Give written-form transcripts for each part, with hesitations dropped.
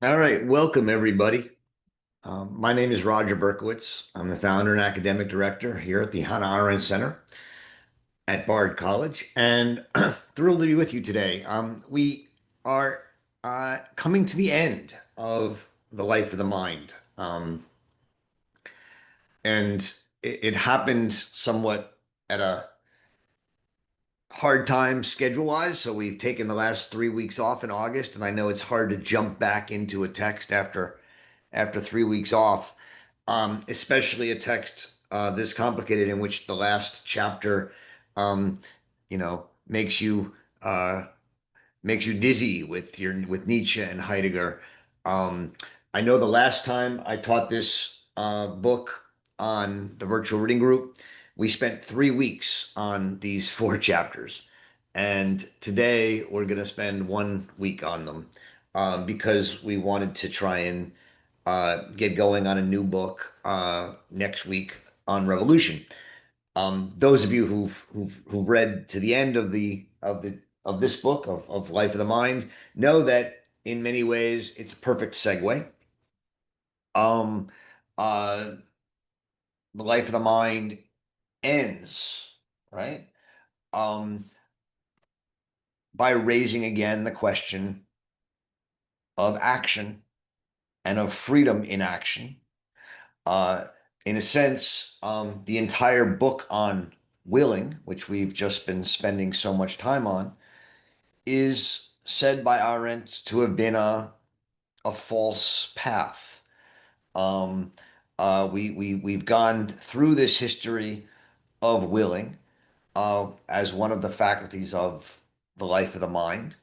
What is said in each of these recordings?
All right, welcome everybody. My name is Roger Berkowitz. I'm the founder and academic director here at the Hannah Arendt Center at Bard College, and thrilled to be with you today. We are coming to the end of the life of the mind, and it happened somewhat at a hard time schedule-wise. So we've taken the last 3 weeks off in August, and I know it's hard to jump back into a text after 3 weeks off, especially a text this complicated in which the last chapter, um, uh, makes you dizzy with Nietzsche and Heidegger. Um, I know the last time I taught this book on the virtual reading group, we spent 3 weeks on these four chapters, and today we're going to spend 1 week on them because we wanted to try and get going on a new book next week on revolution. Those of you who've read to the end of this book of Life of the Mind know that in many ways it's a perfect segue. Um, uh, the Life of the Mind ends, right? Um, by raising again the question of action and of freedom in action. Uh, in a sense, the entire book on willing, which we've just been spending so much time on, is said by Arendt to have been a false path. Um, we've gone through this history of willing as one of the faculties of the life of the mind.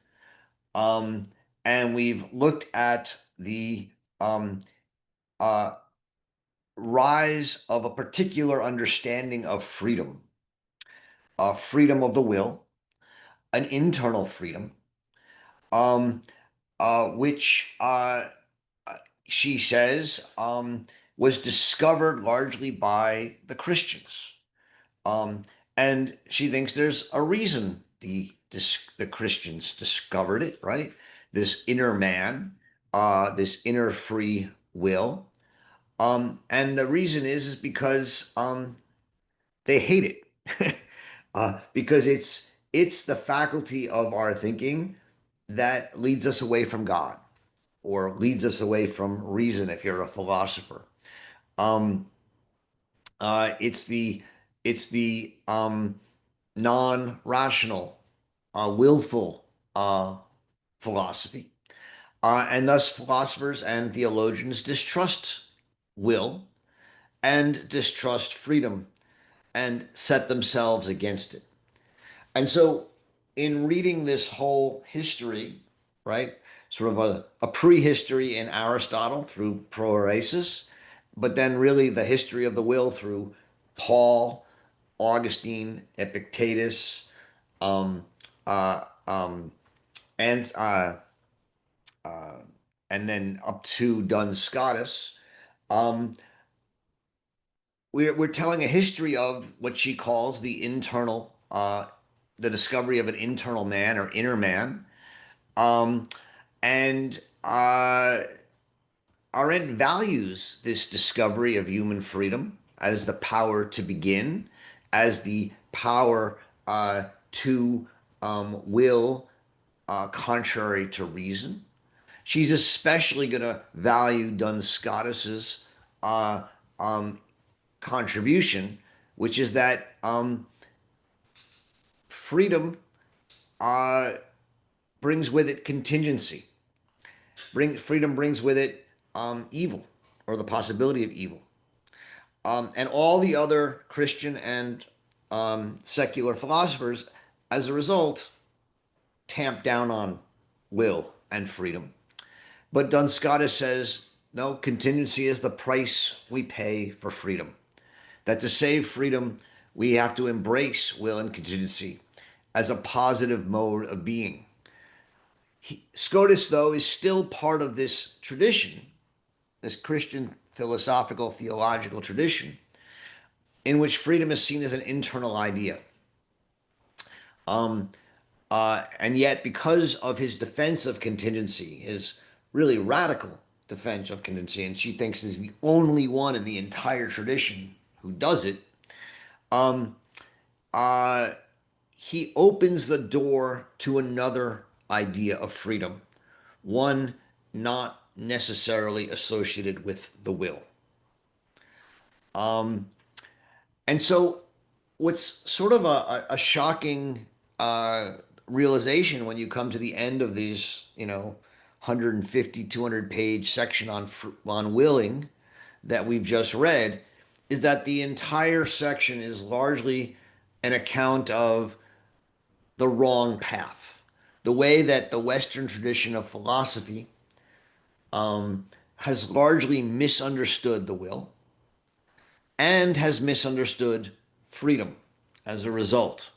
Um, and we've looked at the um, uh, rise of a particular understanding of freedom, freedom of the will, an internal freedom, um, which she says was discovered largely by the Christians. Um, and she thinks there's a reason the Christians discovered it, right? This inner man, this inner free will. And the reason is because they hate it because it's the faculty of our thinking that leads us away from God or leads us away from reason if you're a philosopher. Um, it's the non-rational, willful philosophy, and thus philosophers and theologians distrust will and distrust freedom and set themselves against it. And so, in reading this whole history, right, sort of a prehistory in Aristotle through Proeresis, but then really the history of the will through Paul, Augustine, Epictetus, um, uh, um, and uh, uh, and then up to Duns Scotus, um, we're telling a history of what she calls the internal, the discovery of an internal man or inner man. Um, and Arendt values this discovery of human freedom as the power to begin, as the power to will contrary to reason. She's especially going to value Duns Scotus's uh, um, contribution, which is that freedom uh, brings with it contingency. Freedom brings with it evil or the possibility of evil. And all the other Christian and secular philosophers, as a result, tamp down on will and freedom. But Duns Scotus says, no, contingency is the price we pay for freedom. That to save freedom, we have to embrace will and contingency as a positive mode of being. Scotus, though, is still part of this tradition, this Christian philosophical theological tradition, in which freedom is seen as an internal idea. And yet, because of his defense of contingency, his really radical defense of contingency, and she thinks is the only one in the entire tradition who does it. Um, uh, he opens the door to another idea of freedom, one not necessarily associated with the will. Um, and so, what's sort of a shocking realization when you come to the end of these, 150, 200 page section on willing that we've just read is that the entire section is largely an account of the wrong path. The way that the Western tradition of philosophy has largely misunderstood the will and has misunderstood freedom as a result.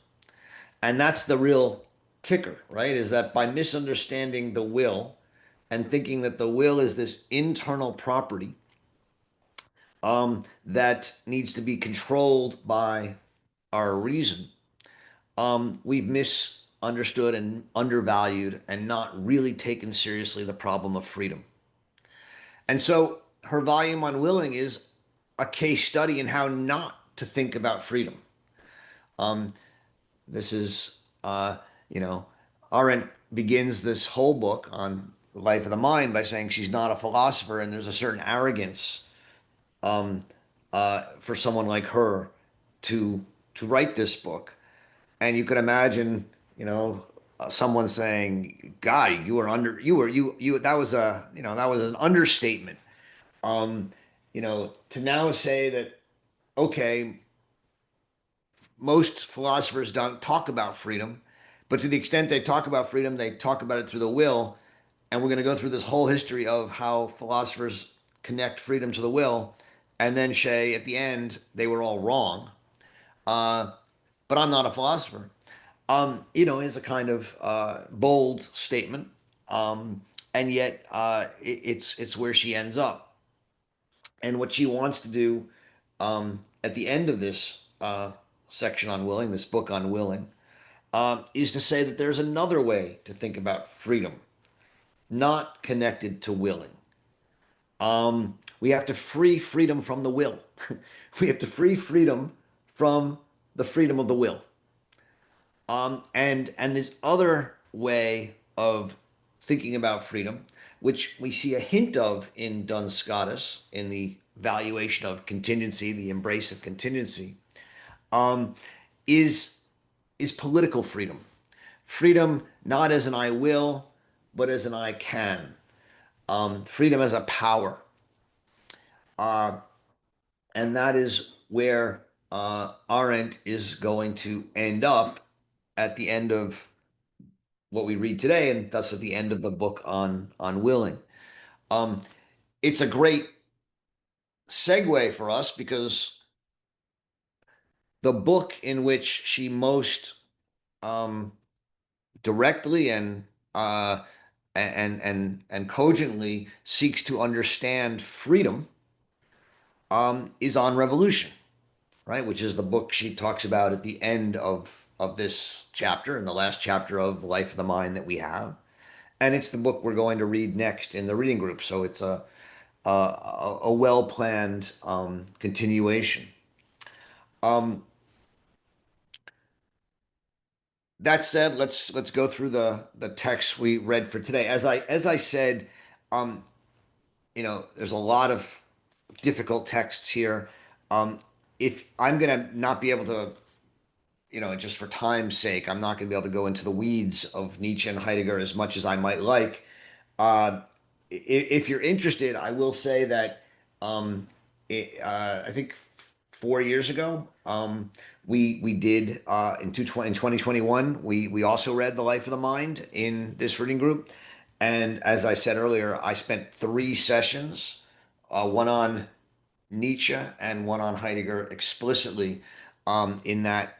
And that's the real kicker, right? Is that by misunderstanding the will and thinking that the will is this internal property that needs to be controlled by our reason, we've misunderstood and undervalued and not really taken seriously the problem of freedom. And so her volume on willing is a case study in how not to think about freedom. This is, Arendt begins this whole book on the life of the mind by saying she's not a philosopher, and there's a certain arrogance for someone like her to write this book. And you could imagine, someone saying, "God, you were under, you that was that was an understatement." To now say that, okay, most philosophers don't talk about freedom, but to the extent they talk about freedom, they talk about it through the will. And we're going to go through this whole history of how philosophers connect freedom to the will, and then say at the end they were all wrong. Uh, but I'm not a philosopher. Is a kind of bold statement, and yet it's where she ends up. And what she wants to do at the end of this section on willing, this book on willing, is to say that there's another way to think about freedom, not connected to willing. We have to free freedom from the will. We have to free freedom from the freedom of the will. And this other way of thinking about freedom, which we see a hint of in Duns Scotus in the valuation of contingency, the embrace of contingency, um, is is political freedom. Freedom not as an I will, but as an I can. Freedom as a power, and that is where Arendt is going to end up at the end of what we read today, and thus at the end of the book on willing. Um, it's a great segue for us because the book in which she most um, directly and cogently seeks to understand freedom is on revolution, right? Which is the book she talks about at the end of this chapter and the last chapter of the Life of the Mind that we have. And it's the book we're going to read next in the reading group. So it's a well planned continuation. Um, that said, let's go through the text we read for today. As I said, um, there's a lot of difficult texts here. If I'm gonna not be able to, just for time's sake, I'm not gonna be able to go into the weeds of Nietzsche and Heidegger as much as I might like. Uh, if you're interested, I will say that I think 4 years ago, we did in 2021, we also read The Life of the Mind in this reading group. And as I said earlier, I spent 3 sessions, one on Nietzsche and one on Heidegger explicitly in that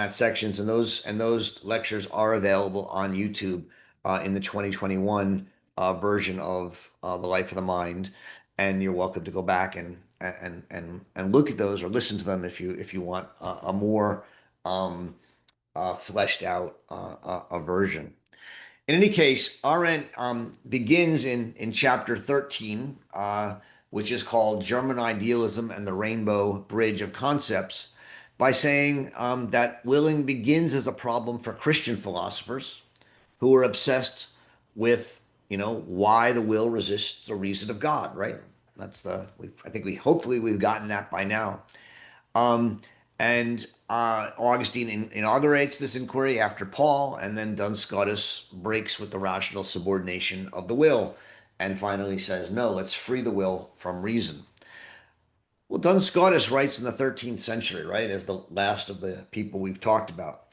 sections, and those lectures are available on YouTube in the 2021 version of The Life of the Mind, and you're welcome to go back and look at those or listen to them if you want a more fleshed out a version. In any case, Arendt begins in chapter 13, which is called German Idealism and the Rainbow Bridge of Concepts, by saying that willing begins as a problem for Christian philosophers who are obsessed with, why the will resists the reason of God, right? I think hopefully we've gotten that by now. Um, and Augustine inaugurates this inquiry after Paul, and then Duns Scotus breaks with the rational subordination of the will and finally says, no, let's free the will from reason. Well, Duns Scotus writes in the 13th century, right, as the last of the people we've talked about.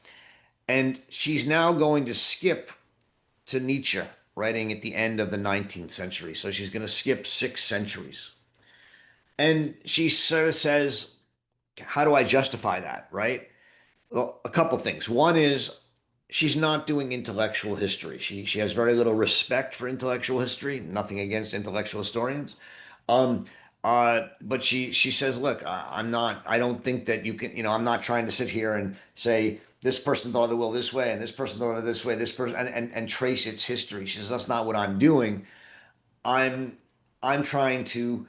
And she's now going to skip to Nietzsche, writing at the end of the 19th century. So she's going to skip 6 centuries. And she sort of says, how do I justify that, right? Well, a couple things. One is she's not doing intellectual history. She has very little respect for intellectual history. Nothing against intellectual historians. Um, but she says, look, I'm not. I don't think that you can. I'm not trying to sit here and say this person thought of the will this way and this person thought of it this way. This person and trace its history. She says that's not what I'm doing. I'm I'm trying to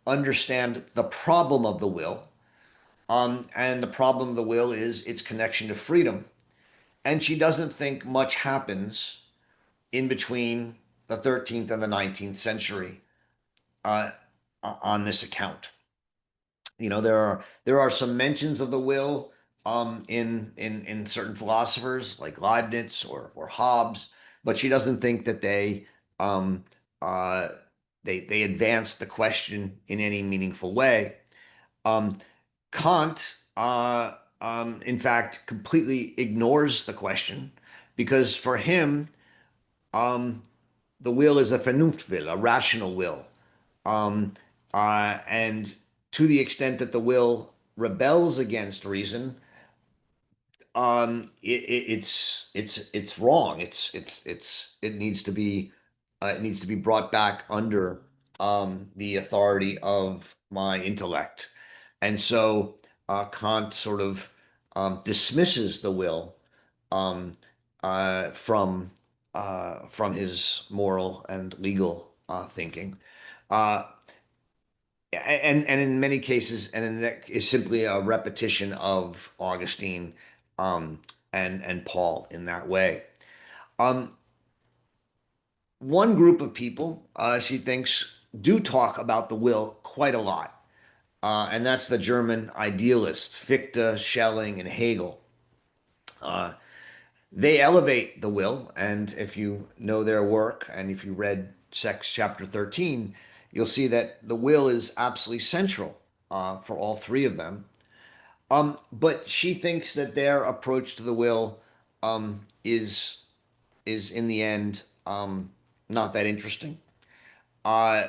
understand the problem of the will. And the problem of the will is its connection to freedom. And she doesn't think much happens in between the 13th and the 19th century uh, on this account. There are some mentions of the will in certain philosophers like Leibniz or Hobbes, but she doesn't think that um, uh, they advance the question in any meaningful way. Um, Kant, in fact, completely ignores the question because for him, um, the will is a Vernunftwill, a rational will. Um, and to the extent that the will rebels against reason, it's wrong. It needs to be brought back under the authority of my intellect. And so Kant sort of dismisses the will um, from his moral and legal thinking. Uh, and in many cases, and in that is simply a repetition of Augustine um, and Paul in that way. Um, One group of people, she thinks, do talk about the will quite a lot, and that's the German idealists, Fichte, Schelling, and Hegel. Uh, they elevate the will, and if you know their work, and if you read Sex Chapter 13, you'll see that the will is absolutely central for all three of them. But she thinks that their approach to the will is in the end not that interesting. Uh,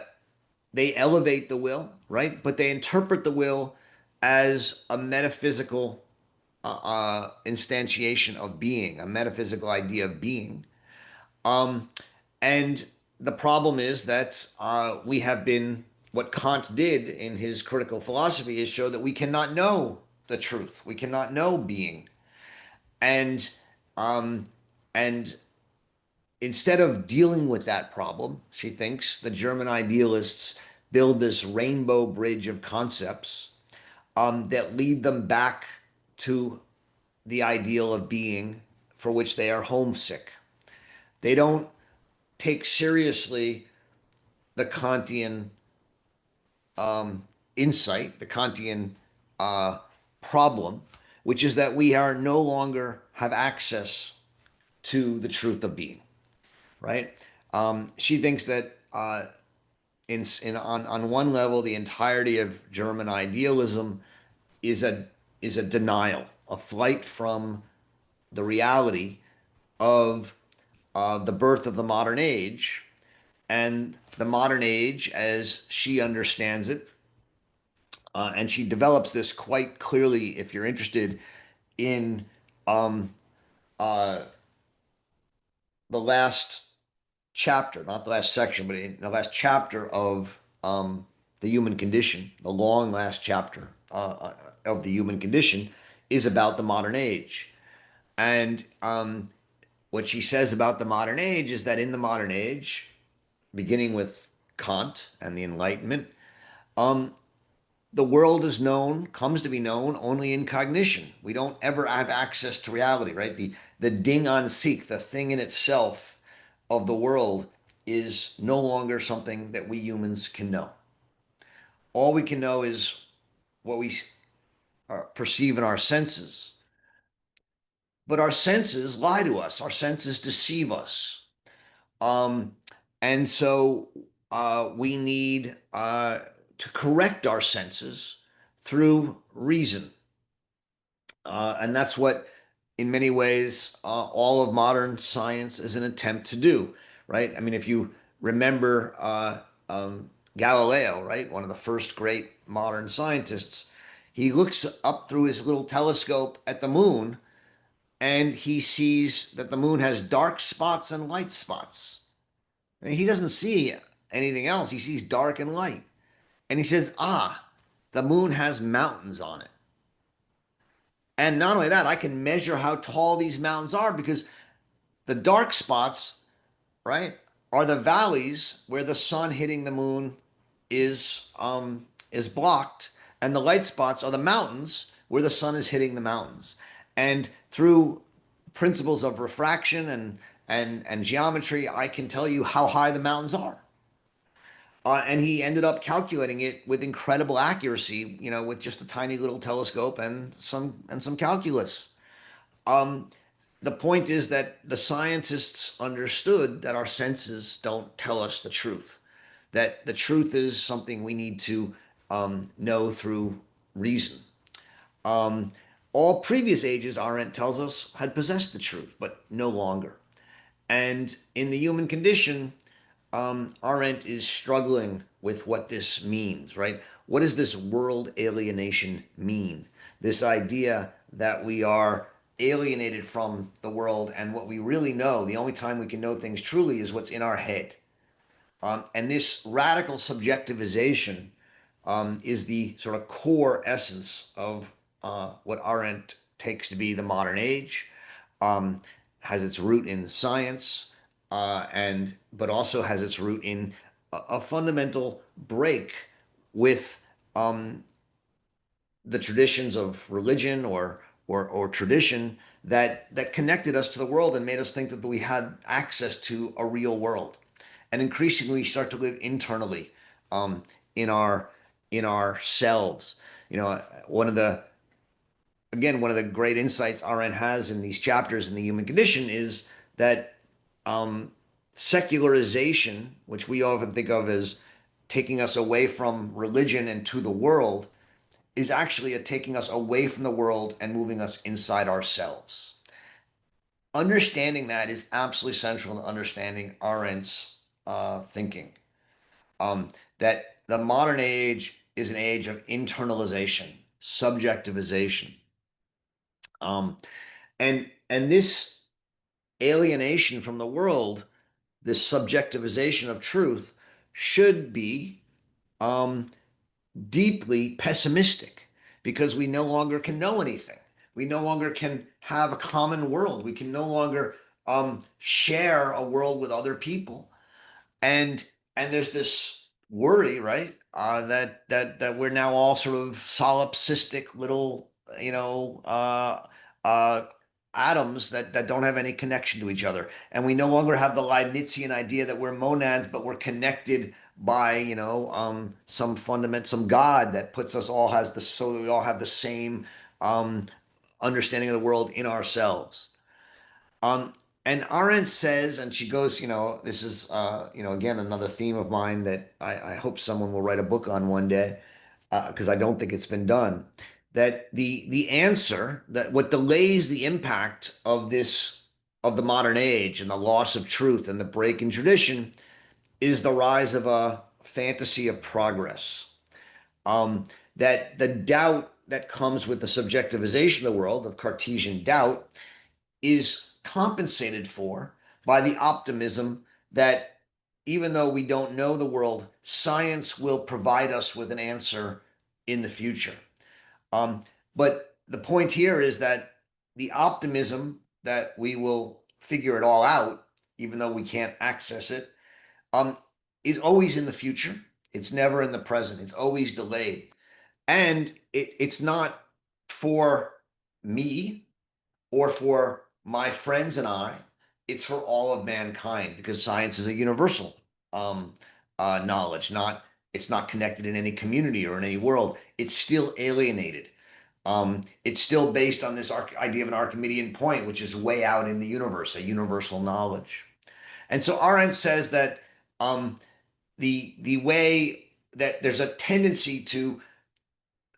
they elevate the will, right? But they interpret the will as a metaphysical instantiation of being, a metaphysical idea of being. Um, and the problem is that we have been, what Kant did in his critical philosophy is show that we cannot know the truth. We cannot know being. And um, and instead of dealing with that problem, she thinks the German idealists build this rainbow bridge of concepts that lead them back to the ideal of being for which they are homesick. They don't take seriously the Kantian insight, the Kantian uh, problem, which is that we are no longer have access to the truth of being, right? She thinks that on one level, the entirety of German idealism is a denial, a flight from the reality of the birth of the modern age, and the modern age, as she understands it, and she develops this quite clearly. If you're interested in um, uh, the last chapter, not the last section, but in the last chapter of the human condition, the long last chapter of the human condition is about the modern age. And what she says about the modern age is that in the modern age, beginning with Kant and the Enlightenment, um, the world is known, comes to be known only in cognition. We don't ever have access to reality, right? The ding an sich, the thing in itself of the world, is no longer something that we humans can know. All we can know is what we perceive in our senses. But our senses lie to us. Our senses deceive us. Um, and so we need to correct our senses through reason. And that's what, in many ways, all of modern science is an attempt to do, right? I mean, if you remember Galileo, right, one of the first great modern scientists, he looks up through his little telescope at the moon and he sees that the moon has dark spots and light spots. I mean, he doesn't see anything else. He sees dark and light. And he says, the moon has mountains on it. And not only that, I can measure how tall these mountains are because the dark spots, right, are the valleys where the sun hitting the moon is blocked, and the light spots are the mountains where the sun is hitting the mountains. And through principles of refraction and geometry, I can tell you how high the mountains are. And he ended up calculating it with incredible accuracy, with just a tiny little telescope and some calculus. Um, the point is that the scientists understood that our senses don't tell us the truth, that the truth is something we need to know through reason. Um, all previous ages, Arendt tells us, had possessed the truth, but no longer. And in the human condition, Arendt is struggling with what this means, right? What does this world alienation mean? This idea that we are alienated from the world and what we really know, the only time we can know things truly is what's in our head. And this radical subjectivization is the sort of core essence of what Arendt takes to be the modern age. Has its root in science, and but also has its root in a fundamental break with the traditions of religion or tradition that connected us to the world and made us think that we had access to a real world, and increasingly start to live internally um, in our in ourselves. One of the one of the great insights Arendt has in these chapters in the human condition is that um, secularization, which we often think of as taking us away from religion and to the world, is actually a taking us away from the world and moving us inside ourselves. Understanding that is absolutely central to understanding Arendt's thinking. That the modern age is an age of internalization, subjectivization, um, and this alienation from the world, this subjectivization of truth, should be um, deeply pessimistic because we no longer can know anything. We no longer can have a common world. We can no longer share a world with other people. And there's this worry, right? That we're now all sort of solipsistic little, uh, atoms that don't have any connection to each other, and we no longer have the Leibnizian idea that we're monads, but we're connected by some God that puts us all has the so that we all have the same um, understanding of the world in ourselves. Um, and Arendt says, and she goes, this is, again, another theme of mine that I hope someone will write a book on one day, because I don't think it's been done. That the answer that what delays the impact of the modern age and the loss of truth and the break in tradition is the rise of a fantasy of progress. Um, that the doubt that comes with the subjectivization of the world, of Cartesian doubt, is compensated for by the optimism that even though we don't know the world, science will provide us with an answer in the future. Um, but the point here is that the optimism that we will figure it all out, even though we can't access it, um, is always in the future. It's never in the present. It's always delayed. And it's not for me or for my friends and I. It's for all of mankind because science is a universal um, knowledge. Not it's not connected in any community or in any world. It's still alienated. It's still based on this idea of an Archimedean point, which is way out in the universe, a universal knowledge. And so Arendt says that um, the way that there's a tendency to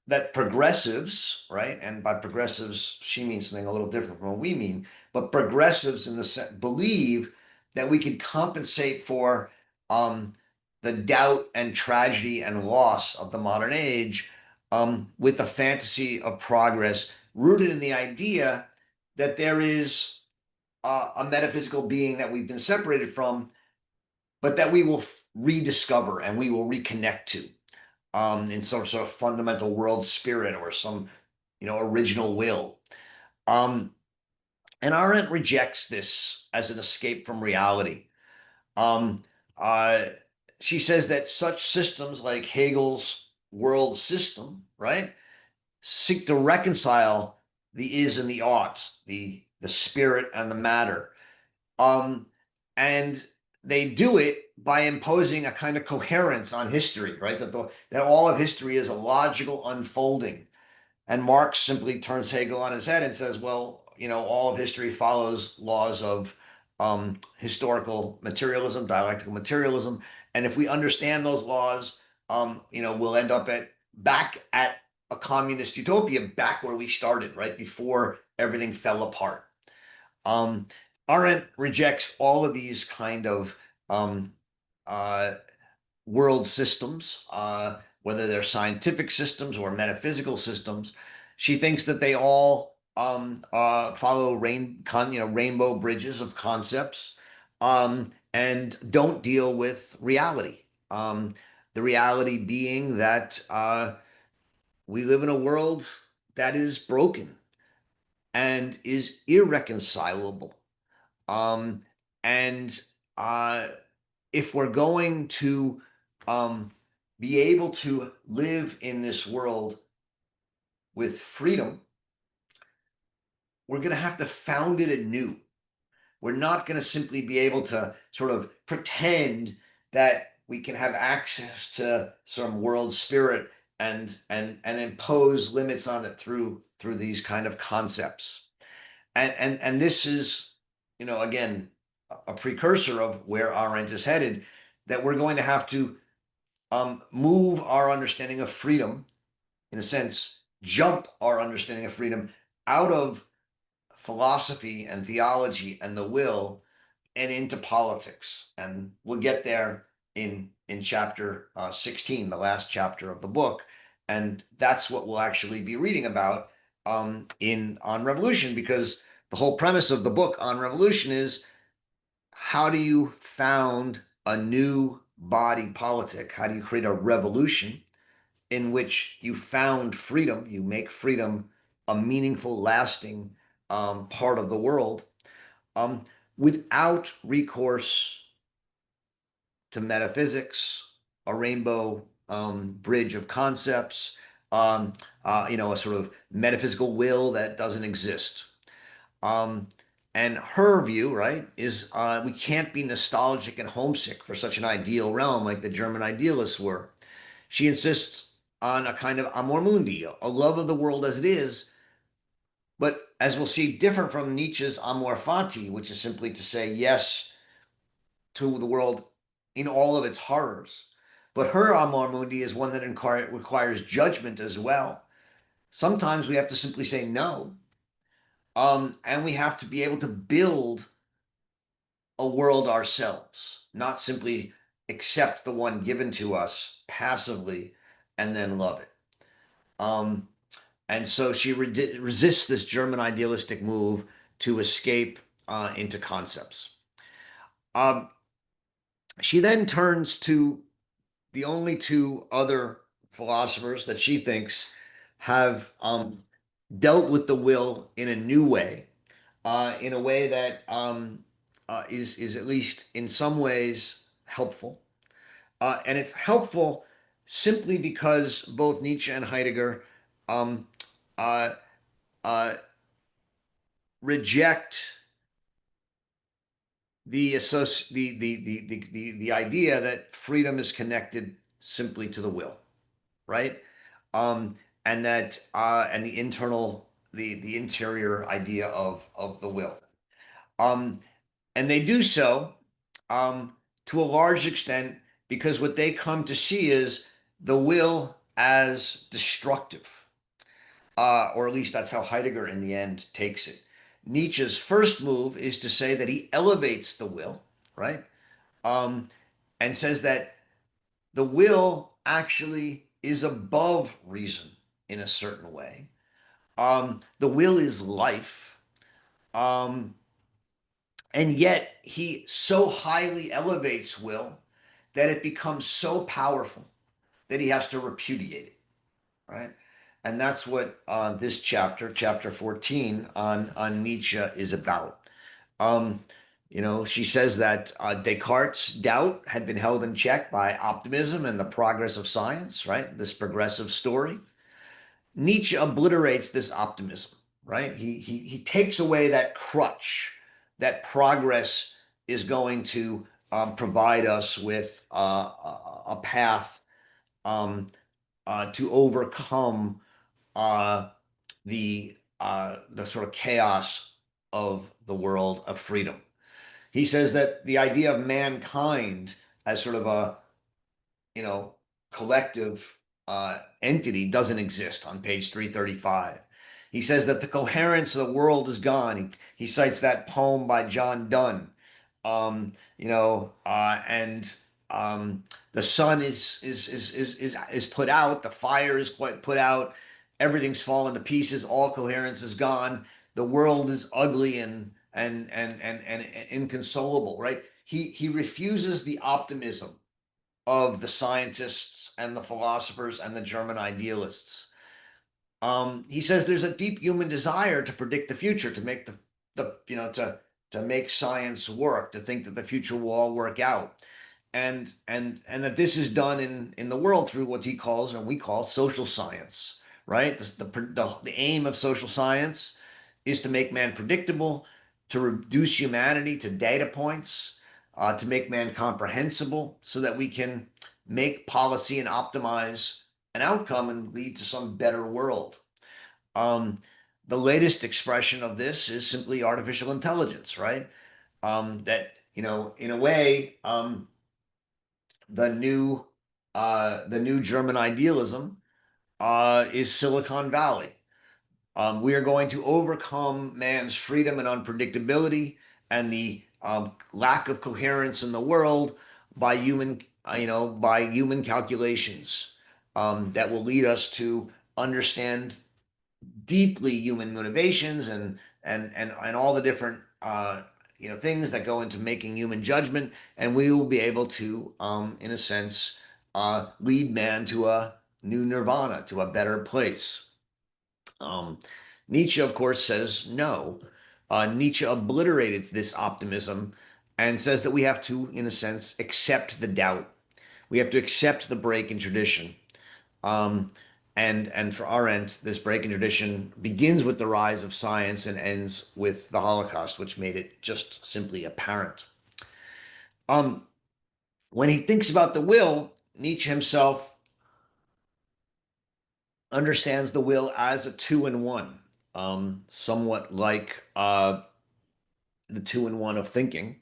that progressives, right? And by progressives, she means something a little different from what we mean, but progressives in the believe that we can compensate for um, the doubt and tragedy and loss of the modern age with the fantasy of progress rooted in the idea that there is a metaphysical being that we've been separated from, but that we will rediscover and we will reconnect to in some sort of fundamental world spirit or some, original will. Um, and Arendt rejects this as an escape from reality. Um, uh, she says that such systems like Hegel's world system, right, seek to reconcile the is and the oughts, the spirit and the matter. Um, and they do it by imposing a kind of coherence on history, right? That all of history is a logical unfolding. And Marx simply turns Hegel on his head and says, well, all of history follows laws of historical materialism, dialectical materialism. And if we understand those laws, we'll end up back at a communist utopia, back where we started, right before everything fell apart. Um, Arendt rejects all of these kind of um, uh, world systems, whether they're scientific systems or metaphysical systems. She thinks that they all follow rainbow bridges of concepts and don't deal with reality. The reality being that we live in a world that is broken and is irreconcilable. Um, and if we're going to um, be able to live in this world with freedom, we're going to have to found it anew. We're not going to simply be able to sort of pretend that we can have access to some world spirit and impose limits on it through these kind of concepts. And this is, again, a precursor of where Arendt is headed, that we're going to have to move our understanding of freedom, in a sense, jump our understanding of freedom out of philosophy and theology and the will and into politics. And we'll get there in chapter 16, the last chapter of the book. And that's what we'll actually be reading about in On Revolution, because the whole premise of the book On Revolution is, how do you found a new body politic? How do you create a revolution in which you found freedom? You make freedom a meaningful, lasting part of the world um, without recourse to metaphysics, a rainbow bridge of concepts, a sort of metaphysical will that doesn't exist. Um, and her view, right, is we can't be nostalgic and homesick for such an ideal realm like the German idealists were. She insists on a kind of amor mundi, a love of the world as it is, but as we'll see, different from Nietzsche's amor fati, which is simply to say yes to the world in all of its horrors. But her amor mundi is one that requires judgment as well. Sometimes we have to simply say no, and we have to be able to build a world ourselves, not simply accept the one given to us passively and then love it. Um, and so she resists this German idealistic move to escape into concepts. Um, she then turns to the only two other philosophers that she thinks have dealt with the will in a new way, in a way that is at least in some ways helpful. And it's helpful simply because both Nietzsche and Heidegger um, uh, uh, reject the idea that freedom is connected simply to the will, right? Um, and that and the interior idea of the will. Um, and they do so um, to a large extent because what they come to see is the will as destructive, or at least that's how Heidegger in the end takes it. Nietzsche's first move is to say that he elevates the will, right? Um, and says that the will actually is above reason in a certain way. The will is life. Um, and yet he so highly elevates will that it becomes so powerful that he has to repudiate it, right? And that's what this chapter, chapter 14 on Nietzsche is about. Um, she says that Descartes' doubt had been held in check by optimism and the progress of science, right? This progressive story. Nietzsche obliterates this optimism, right? He takes away that crutch that progress is going to provide us with a path um, to overcome uh, the sort of chaos of the world of freedom. He says that the idea of mankind as sort of a you know, collective entity doesn't exist on page 335. He says that the coherence of the world is gone. He cites that poem by John Donne. And the sun is put out, the fire is quite put out, everything's fallen to pieces, all coherence is gone, the world is ugly and inconsolable, right? He refuses the optimism of the scientists and the philosophers and the German idealists. He says there's a deep human desire to predict the future, to make to make science work, to think that the future will all work out, and that this is done in the world through what he calls and we call social science, right? The aim of social science is to make man predictable, to reduce humanity to data points, to make man comprehensible, so that we can make policy and optimize an outcome and lead to some better world. Um, the latest expression of this is simply artificial intelligence, right? That in a way, the new the new German idealism is Silicon Valley. We are going to overcome man's freedom and unpredictability and the lack of coherence in the world by by human calculations that will lead us to understand deeply human motivations and all the different things that go into making human judgment, and we will be able to, in a sense, lead man to a new nirvana, to a better place. Um, Nietzsche, of course, says no. Nietzsche obliterated this optimism and says that we have to, in a sense, accept the doubt. We have to accept the break in tradition. Um, and for Arendt, this break in tradition begins with the rise of science and ends with the Holocaust, which made it just simply apparent. Um, when he thinks about the will, Nietzsche himself understands the will as a two in one, somewhat like the two in one of thinking.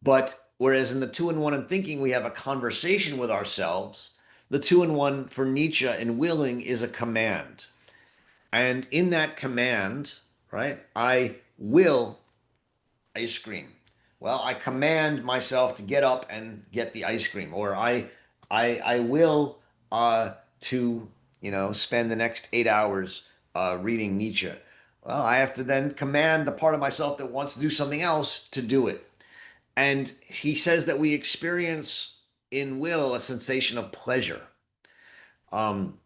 But whereas in the two in one of thinking, we have a conversation with ourselves, the two in one for Nietzsche in willing is a command. And in that command, right, I will ice cream. Well, I command myself to get up and get the ice cream, or I will to spend the next 8 hours reading Nietzsche. Well, I have to then command the part of myself that wants to do something else to do it. And he says that we experience in will a sensation of pleasure. Um,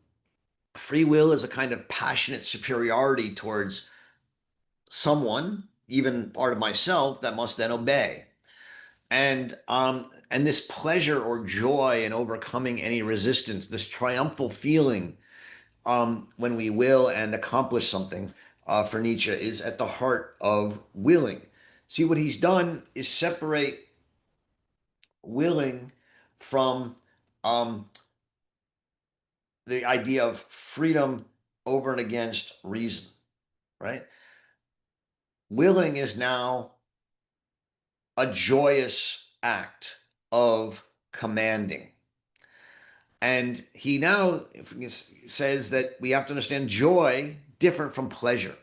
Free will is a kind of passionate superiority towards someone, even part of myself that must then obey. And this pleasure or joy in overcoming any resistance, this triumphal feeling when we will and accomplish something for Nietzsche is at the heart of willing. See, what he's done is separate willing from um, the idea of freedom over and against reason, right? Willing is now a joyous act of commanding. And he now says that we have to understand joy different from pleasure.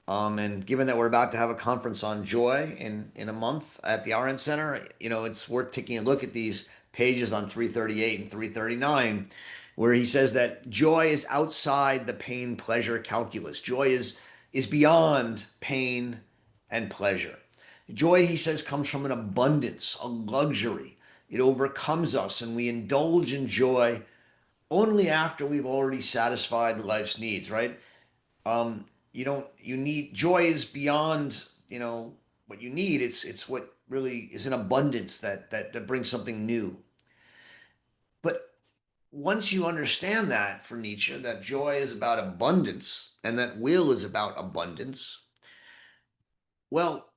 And given that we're about to have a conference on joy in a month at the RN Center, it's worth taking a look at these pages on 338 and 339, where he says that joy is outside the pain pleasure calculus. Joy is beyond pain and pleasure. Joy, he says, comes from an abundance, a luxury. It overcomes us, and we indulge in joy only after we've already satisfied life's needs, right? um you need joy is beyond what you need. It's what really is in abundance that brings something new. But once you understand that, for Nietzsche, that joy is about abundance and that will is about abundance, well,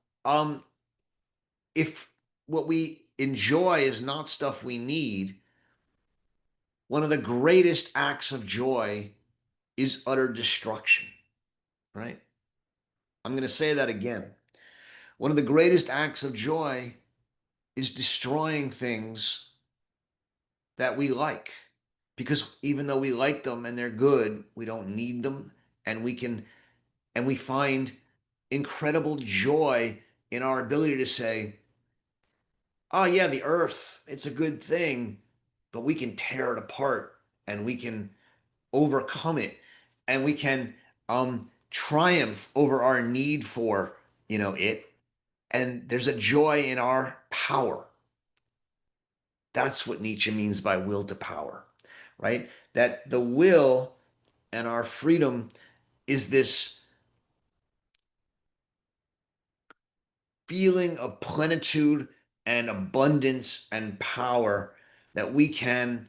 if what we enjoy is not stuff we need, one of the greatest acts of joy is utter destruction, right? I'm going to say that again. One of the greatest acts of joy is destroying things that we like. Because even though we like them and they're good, we don't need them. And we find incredible joy in our ability to say, oh, yeah, the earth, it's a good thing, but we can tear it apart and we can overcome it and we can triumph over our need for, it. And there's a joy in our power. That's what Nietzsche means by will to power, right? That the will and our freedom is this feeling of plenitude and abundance and power that we can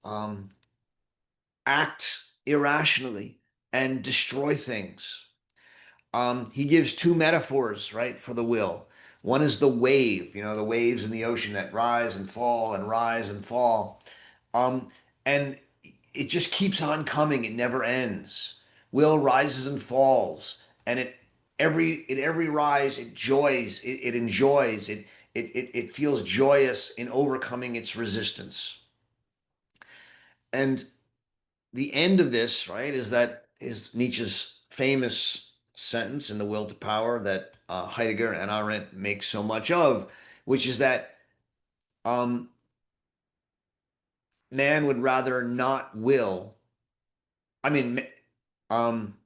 um, act irrationally and destroy things. He gives two metaphors, right, for the will. One is the wave, the waves in the ocean that rise and fall and rise and fall. Um, and it just keeps on coming. It never ends. Will rises and falls, and every rise it enjoys it feels joyous in overcoming its resistance. And the end of this, right, is Nietzsche's famous sentence in The Will to Power that Heidegger and Arendt make so much of, which is that um, man would rather not will. I mean, um,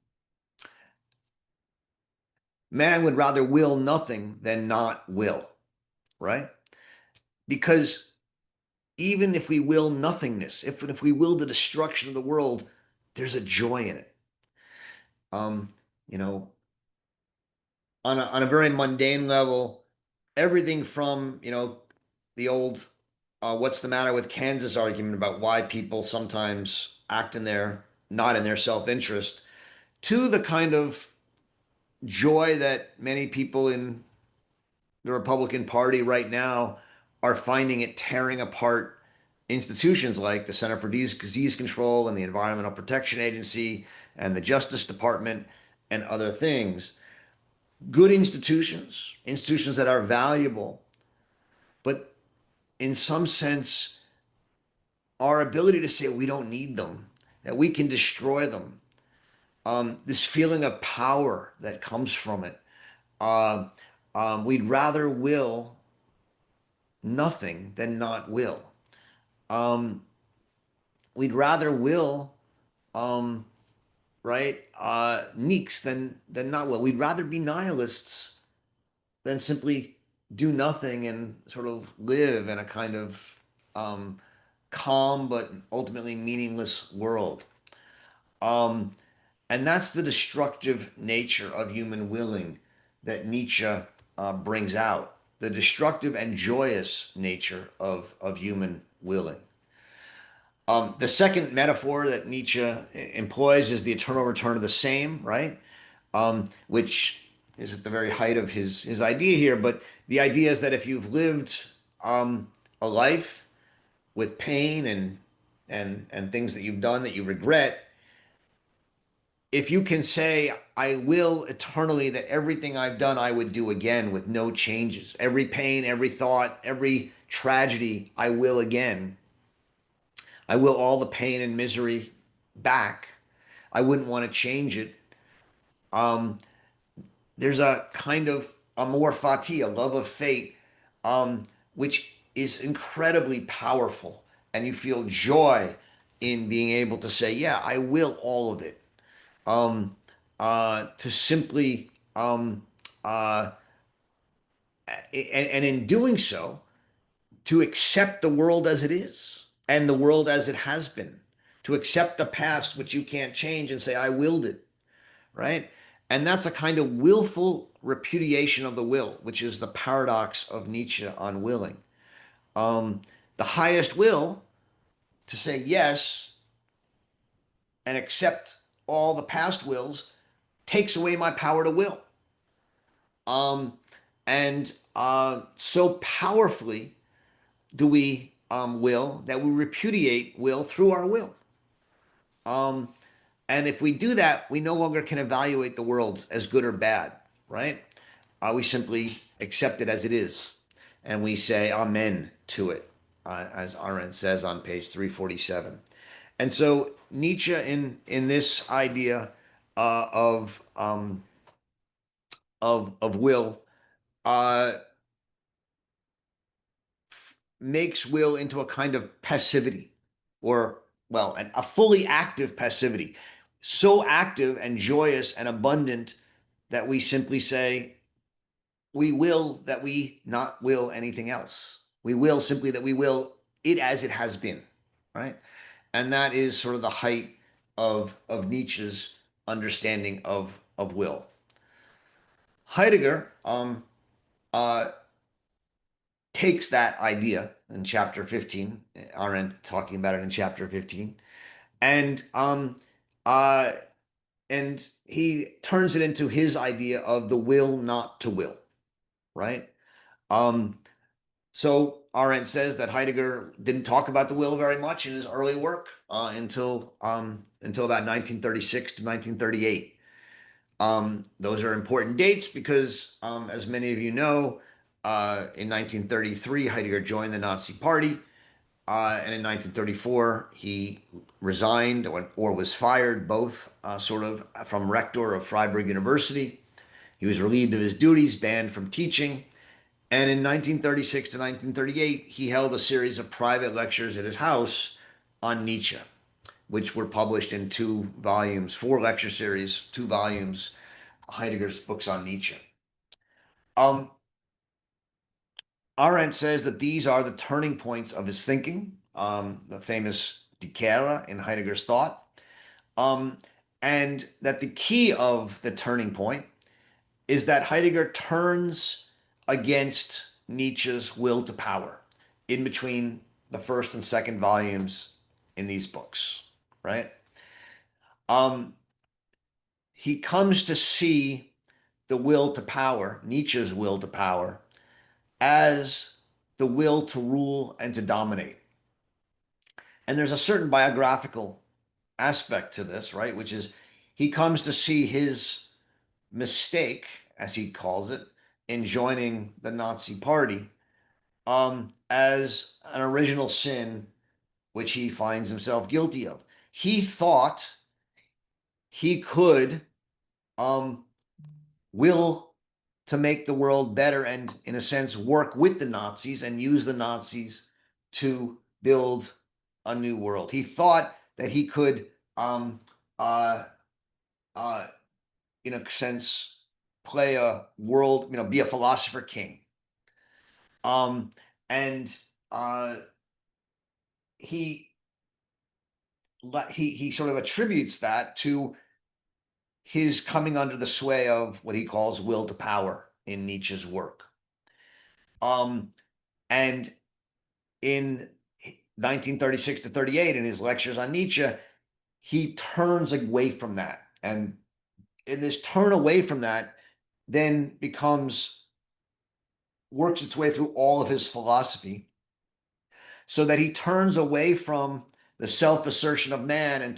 man would rather will nothing than not will, right? Because even if we will nothingness, if we will the destruction of the world, there's a joy in it. Um, you know, on a very mundane level, everything from, the old what's the matter with Kansas argument about why people sometimes act in their not in their self-interest, to the kind of joy that many people in the Republican Party right now are finding it tearing apart institutions like the Center for Disease Control and the Environmental Protection Agency and the Justice Department and other things. Good institutions, institutions that are valuable, but in some sense, our ability to say we don't need them, that we can destroy them, this feeling of power that comes from it. Uh, we'd rather will nothing than not will. Um, we'd rather will, um, right, neeks than not will. We'd rather be nihilists than simply do nothing and sort of live in a kind of calm but ultimately meaningless world. Um, and that's the destructive nature of human willing. that Nietzsche brings out, the destructive and joyous nature of human willing. The second metaphor that Nietzsche employs is the eternal return of the same, right? Which is at the very height of his idea here. But the idea is that if you've lived a life with pain and things that you've done that you regret, if you can say, I will eternally that everything I've done I would do again with no changes, every pain, every thought, every tragedy, I will again. I will all the pain and misery back. I wouldn't want to change it. Um, there's a kind of amor fati, a love of fate, which is incredibly powerful. And you feel joy in being able to say, yeah, I will all of it. To simply, uh, and in doing so, to accept the world as it is and the world as it has been, to accept the past, which you can't change, and say, I willed it, right? And that's a kind of willful repudiation of the will, which is the paradox of Nietzsche on willing. Um, the highest will, to say yes and accept all the past wills, takes away my power to will. Um, and so powerfully do we will that we repudiate will through our will. Um, and if we do that, we no longer can evaluate the world as good or bad, right? We simply accept it as it is, and we say amen to it, as Arendt says on page 347. And so Nietzsche, in this idea of will, uh, makes will into a kind of passivity, or well, a fully active passivity, so active and joyous and abundant that we simply say, we will that we not will anything else. We will simply that we will it as it has been, right? And that is sort of the height of Nietzsche's understanding of will. Heidegger uh, takes that idea in chapter 15, Arendt talking about it in chapter 15, and uh, and he turns it into his idea of the will not to will, right? Um, So Arendt says that Heidegger didn't talk about the will very much in his early work until about 1936 to 1938. Those are important dates because, as many of you know, in 1933 Heidegger joined the Nazi Party, and in 1934 he resigned or was fired, both sort of from rector of Freiburg University. He was relieved of his duties, banned from teaching. And in 1936 to 1938, he held a series of private lectures at his house on Nietzsche, which were published in 2 volumes, 4 lecture series, 2 volumes, Heidegger's books on Nietzsche. Arendt says that these are the turning points of his thinking, the famous Die Kehre in Heidegger's thought, um, and that the key of the turning point is that Heidegger turns against Nietzsche's will to power in between the first and second volumes in these books, right? Um, he comes to see the will to power, Nietzsche's will to power, as the will to rule and to dominate. And there's a certain biographical aspect to this, right? Which is he comes to see his mistake, as he calls it, in joining the Nazi Party, as an original sin which he finds himself guilty of. He thought he could um, will to make the world better and, in a sense, work with the Nazis and use the Nazis to build a new world. He thought that he could, uh, uh, in a sense, play a world, be a philosopher king. Um, and uh, he he sort of attributes that to his coming under the sway of what he calls will to power in Nietzsche's work. And in 1936 to 38, in his lectures on Nietzsche, he turns away from that. And in this turn away from that, then works its way through all of his philosophy, so that he turns away from the self-assertion of man and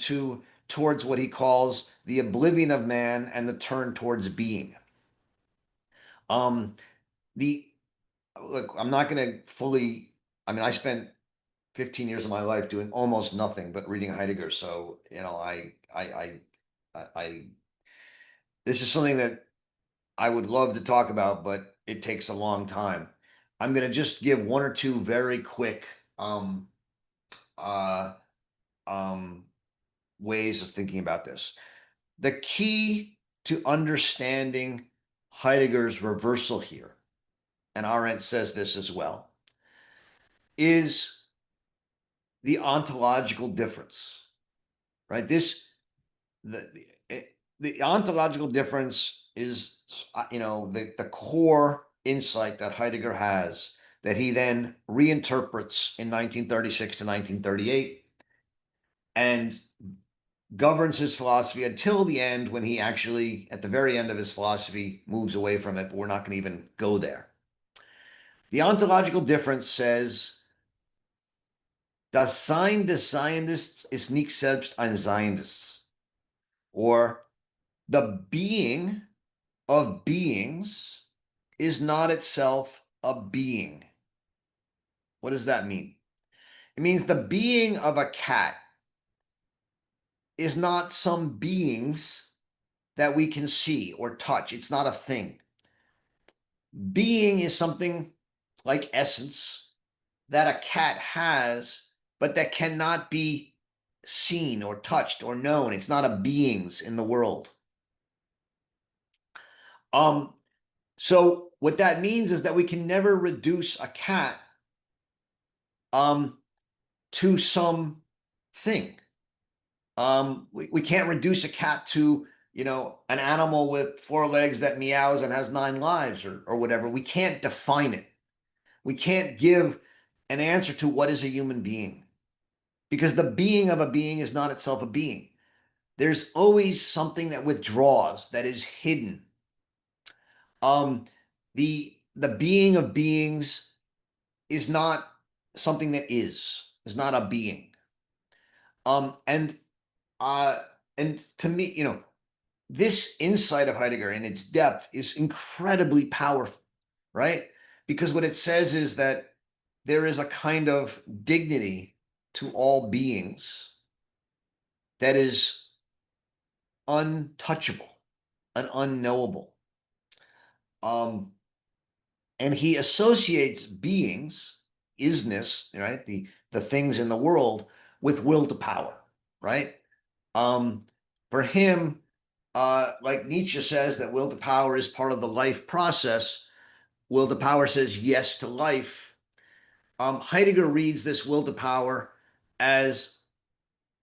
towards what he calls the oblivion of man and the turn towards being. The Look, I'm not going to fully. I mean, I spent 15 years of my life doing almost nothing but reading Heidegger. So, I this is something that I would love to talk about, but it takes a long time. I'm going to just give one or two very quick uh, um, ways of thinking about this. The key to understanding Heidegger's reversal here, and Arendt says this as well, is the ontological difference, right? The ontological difference is, the core insight that Heidegger has, that he then reinterprets in 1936 to 1938 and governs his philosophy until the end, when he actually, at the very end of his philosophy, moves away from it, but we're not going to even go there. The ontological difference says, das Sein des Seiendes ist nicht selbst ein Seiendes, or the being of beings is not itself a being. What does that mean? It means the being of a cat is not some beings that we can see or touch. It's not a thing. Being is something like essence that a cat has, but that cannot be seen or touched or known. It's not a beings in the world. So what that means is that we can never reduce a cat to some thing. We can't reduce a cat to, an animal with 4 legs that meows and has 9 lives, or whatever. We can't define it. We can't give an answer to what is a human being, because the being of a being is not itself a being. There's always something that withdraws, that is hidden. The being of beings is not something that is not a being. And to me, this insight of Heidegger in its depth is incredibly powerful, right? Because what it says is that there is a kind of dignity to all beings that is untouchable and unknowable. And he associates beings, isness, right? The things in the world, with will to power, right? For him, like Nietzsche says that will to power is part of the life process, will to power says yes to life. Heidegger reads this will to power as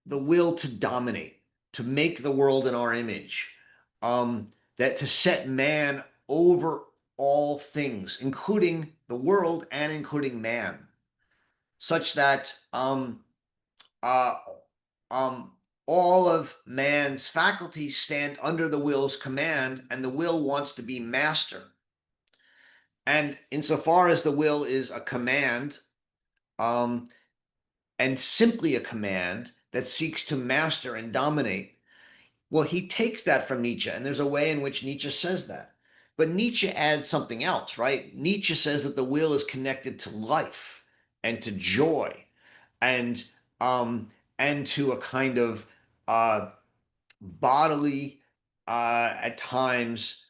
the will to dominate, to make the world in our image, that to set man over all things, including the world and including man, such that all of man's faculties stand under the will's command, and the will wants to be master. And insofar as the will is a command, and simply a command that seeks to master and dominate, well, he takes that from Nietzsche, and there's a way in which Nietzsche says that. But Nietzsche adds something else, right? Nietzsche says that the will is connected to life and to joy, and to a kind of bodily, at times,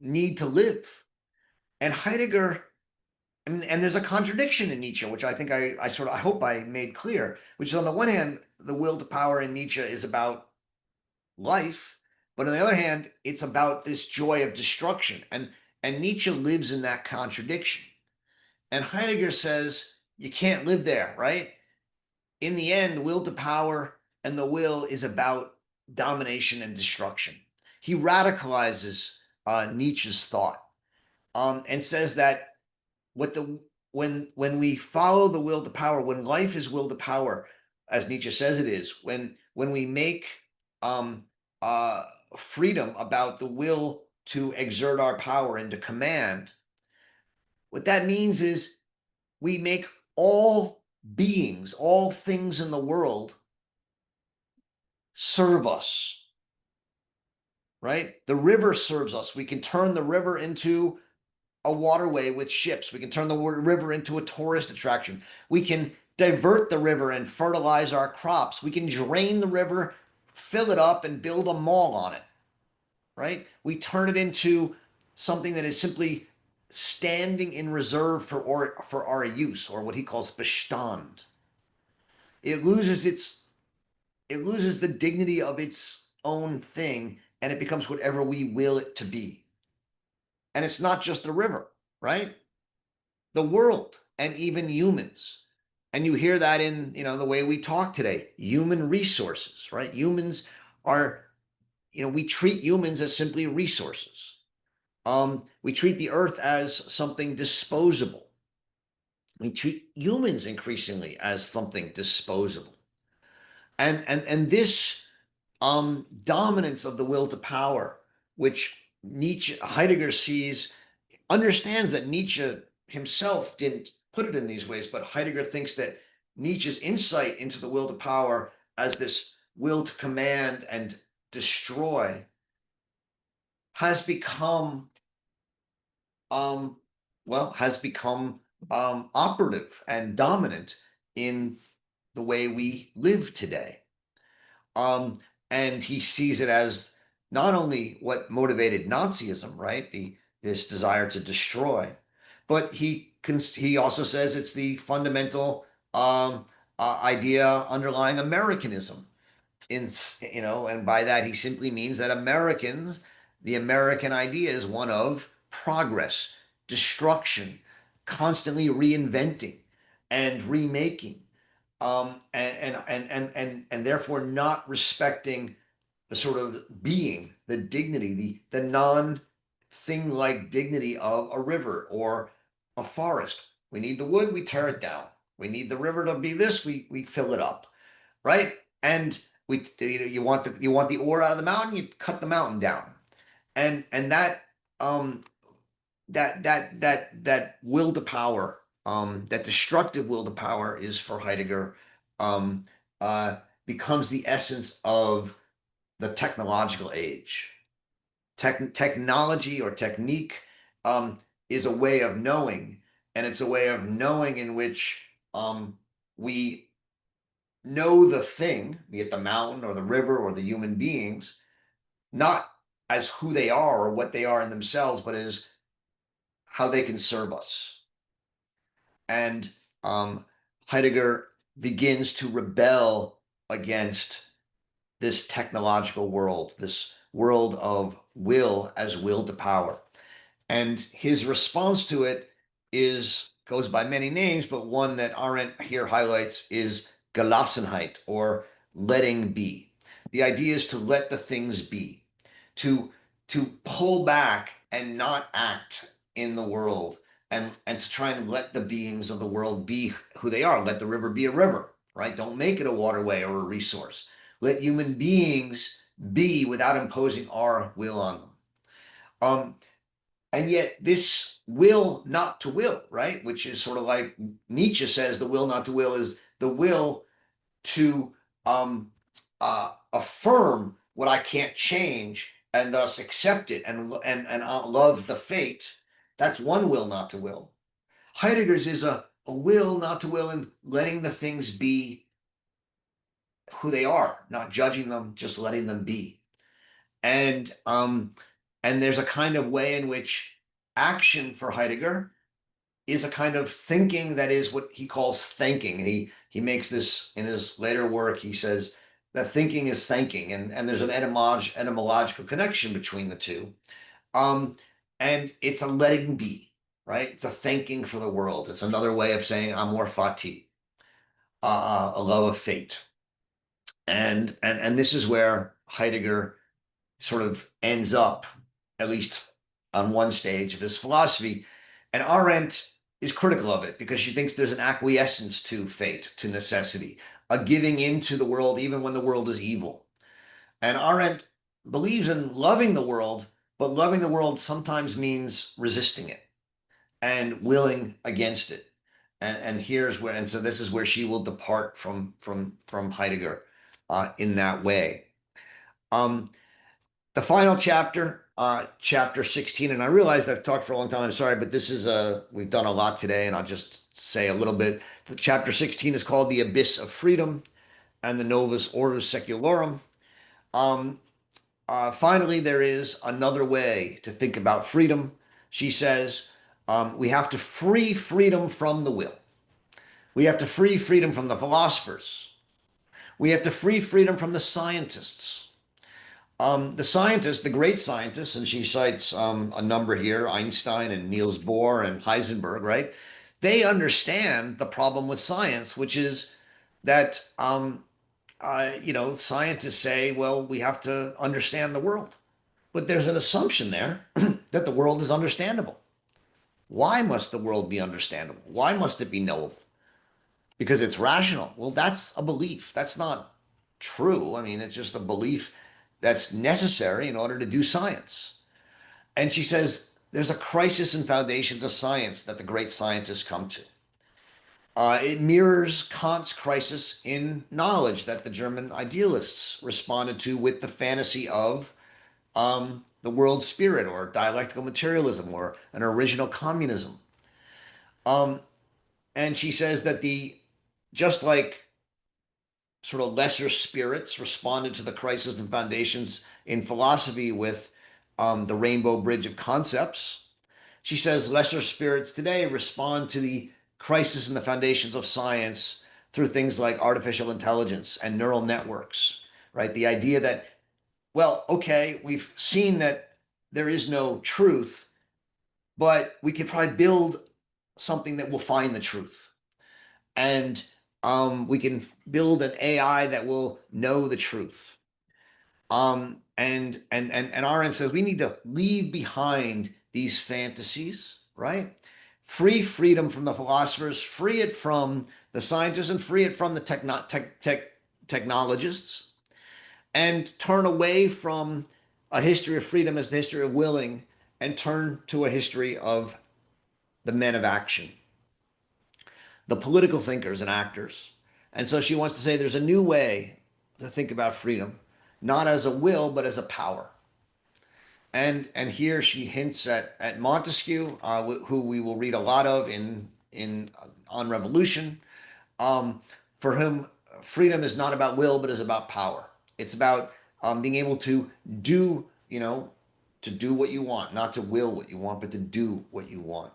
need to live. And Heidegger, and there's a contradiction in Nietzsche, which I think I hope I made clear, which is, on the one hand, the will to power in Nietzsche is about life, but on the other hand, it's about this joy of destruction. And Nietzsche lives in that contradiction. And Heidegger says you can't live there, right? In the end, will to power and the will is about domination and destruction. He radicalizes Nietzsche's thought, and says that what the when we follow the will to power, when life is will to power, as Nietzsche says it is, when we make um, uh, freedom about the will to exert our power and to command, what that means is we make all beings, all things in the world serve us, right? The river serves us. We can turn the river into a waterway with ships. We can turn the river into a tourist attraction. We can divert the river and fertilize our crops. We can drain the river, fill it up, and build a mall on it, right? We turn it into something that is simply standing in reserve for our use, or what he calls Bestand. It loses its it loses the dignity of its own thing, and it becomes whatever we will it to be. And it's not just the river, right? The world and even humans. And you hear that in, the way we talk today, human resources, right? Humans are, we treat humans as simply resources. We treat the earth as something disposable. We treat humans increasingly as something disposable. And this dominance of the will to power, which Heidegger understands that Nietzsche himself didn't put it in these ways, but Heidegger thinks that Nietzsche's insight into the will to power as this will to command and destroy has become um has become operative and dominant in the way we live today. Um, and he sees it as not only what motivated Nazism, right? This desire to destroy, but he also says it's the fundamental idea underlying Americanism. And by that he simply means that the American idea is one of progress, destruction, constantly reinventing and remaking, and therefore not respecting the sort of being, the dignity, the non thing like dignity of a river or a forest. We need the wood, we tear it down. We need the river to be this, we fill it up, right? And you want the ore out of the mountain, you cut the mountain down, and um that will to power, that destructive will to power, is for Heidegger, um, uh, becomes the essence of the technological age. Technology or technique is a way of knowing, and it's a way of knowing in which we know the thing, be it the mountain or the river or the human beings, not as who they are or what they are in themselves, but as how they can serve us. And Heidegger begins to rebel against this technological world, this world of will as will to power. And his response to it goes by many names, but one that Arendt here highlights is Gelassenheit, or letting be. The idea is to let the things be, to pull back and not act in the world, and to try and let the beings of the world be who they are. Let the river be a river, right? Don't make it a waterway or a resource. Let human beings be without imposing our will on them. And yet this will not to will, right? Which is sort of like Nietzsche says, the will not to will is the will to affirm what I can't change, and thus accept it and love the fate. That's one will not to will. Heidegger's is a will not to will in letting the things be who they are, not judging them, just letting them be. And there's a kind of way in which action for Heidegger is a kind of thinking that is what he calls thanking. And he makes this in his later work. He says that thinking is thanking, and there's an etymological connection between the two. Um, and it's a letting be, right? It's a thanking for the world. It's another way of saying amor fati, a love of fate. And this is where Heidegger sort of ends up, at least on one stage of his philosophy. And Arendt is critical of it because she thinks there's an acquiescence to fate, to necessity, a giving into the world even when the world is evil. And Arendt believes in loving the world, but loving the world sometimes means resisting it and willing against it. And here's where, and so this is where she will depart from Heidegger in that way. Um, the final chapter, chapter 16, and I realized I've talked for a long time. I'm sorry, but this is we've done a lot today, and I'll just say a little bit. The chapter 16 is called The Abyss of Freedom and the Novus Ordo Secularum. Um, Finally, there is another way to think about freedom. She says we have to free freedom from the will. We have to free freedom from the philosophers. We have to free freedom from the scientists. The scientists, the great scientists, and she cites a number here, Einstein and Niels Bohr and Heisenberg, right? They understand the problem with science, which is that, scientists say, well, we have to understand the world. But there's an assumption there that the world is understandable. Why must the world be understandable? Why must it be knowable? Because it's rational. Well, that's a belief. That's not true. I mean, it's just a belief that's necessary in order to do science. And she says there's a crisis in foundations of science that the great scientists come to. It mirrors Kant's crisis in knowledge that the German idealists responded to with the fantasy of the world spirit or dialectical materialism or an original communism. Um, and she says that just like sort of lesser spirits responded to the crisis and foundations in philosophy with the rainbow bridge of concepts. She says lesser spirits today respond to the crisis and the foundations of science through things like artificial intelligence and neural networks, right? The idea that, well, okay, we've seen that there is no truth, but we can probably build something that will find the truth. And we can build an AI that will know the truth. And Arendt says we need to leave behind these fantasies, right? Free freedom from the philosophers, free it from the scientists, and free it from the technologists, and turn away from a history of freedom as the history of willing, and turn to a history of the men of action, the political thinkers and actors. And so she wants to say there's a new way to think about freedom, not as a will, but as a power. And here she hints at Montesquieu, who we will read a lot of in on Revolution, for whom freedom is not about will, but is about power. It's about being able to do, to do what you want, not to will what you want, but to do what you want.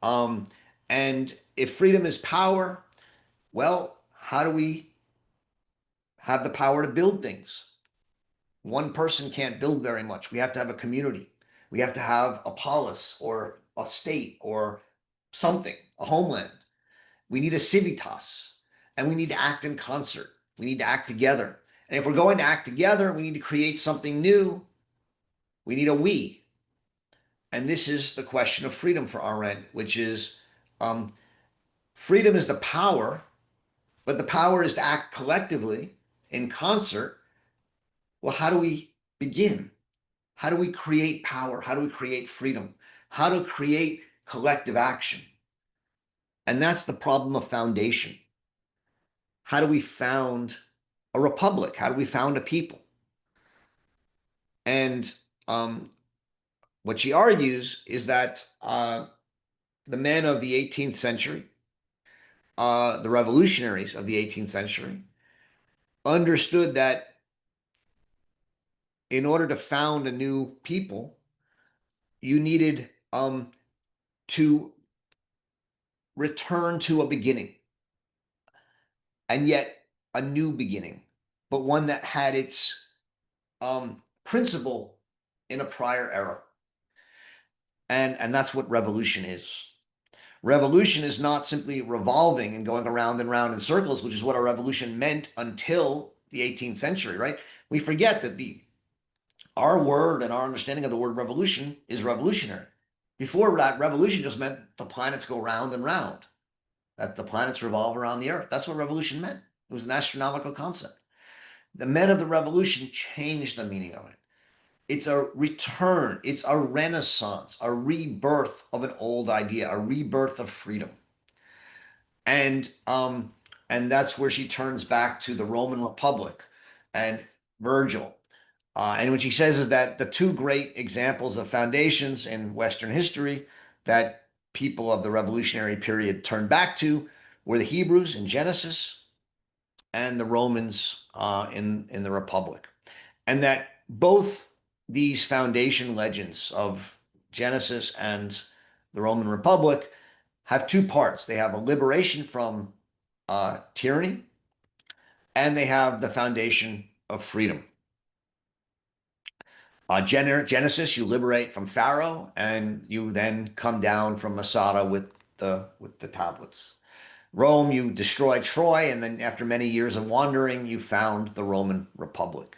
Um, and if freedom is power, well, how do we have the power to build things? One person can't build very much. We have to have a community. We have to have a polis or a state or something, a homeland. We need a civitas, and we need to act in concert. We need to act together. And if we're going to act together, we need to create something new. We need a we. And this is the question of freedom for Arendt, which is freedom is the power, but the power is to act collectively in concert. Well, how do we begin? How do we create power? How do we create freedom? How to create collective action? And that's the problem of foundation. How do we found a republic? How do we found a people? And what she argues is that the men of the 18th century, the revolutionaries of the 18th century, understood that in order to found a new people, you needed to return to a beginning, and yet a new beginning, but one that had its principle in a prior era. And that's what revolution is. Revolution is not simply revolving and going around and round in circles, which is what a revolution meant until the 18th century, right? We forget that our word and our understanding of the word revolution is revolutionary. Before that, revolution just meant the planets go round and round, that the planets revolve around the earth. That's what revolution meant. It was an astronomical concept. The men of the revolution changed the meaning of it. It's a return, it's a renaissance, a rebirth of an old idea, a rebirth of freedom. And and that's where she turns back to the Roman Republic and Virgil. And what she says is that the two great examples of foundations in Western history that people of the revolutionary period turned back to were the Hebrews in Genesis and the Romans in the Republic. And that both these foundation legends of Genesis and the Roman Republic have two parts. They have a liberation from tyranny, and they have the foundation of freedom. Genesis, you liberate from Pharaoh, and you then come down from Masada with the tablets. Rome, you destroyed Troy, and then after many years of wandering, you found the Roman Republic.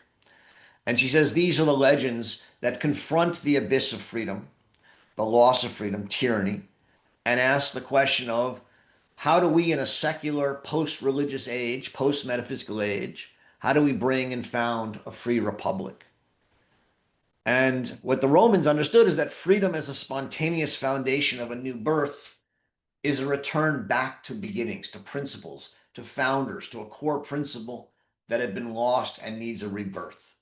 And she says these are the legends that confront the abyss of freedom, the loss of freedom, tyranny, and ask the question of how do we, in a secular, post-religious age, post-metaphysical age, how do we bring and found a free republic? And what the Romans understood is that freedom as a spontaneous foundation of a new birth is a return back to beginnings, to principles, to founders, to a core principle that had been lost and needs a rebirth.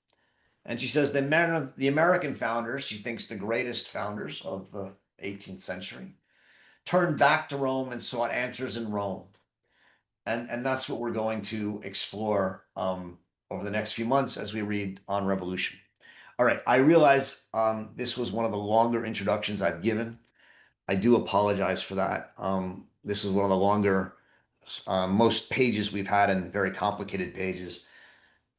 And she says the American founders, she thinks the greatest founders of the 18th century, turned back to Rome and sought answers in Rome. And that's what we're going to explore over the next few months as we read On Revolution. All right, I realize this was one of the longer introductions I've given. I do apologize for that. This is one of the longer, most pages we've had, and very complicated pages.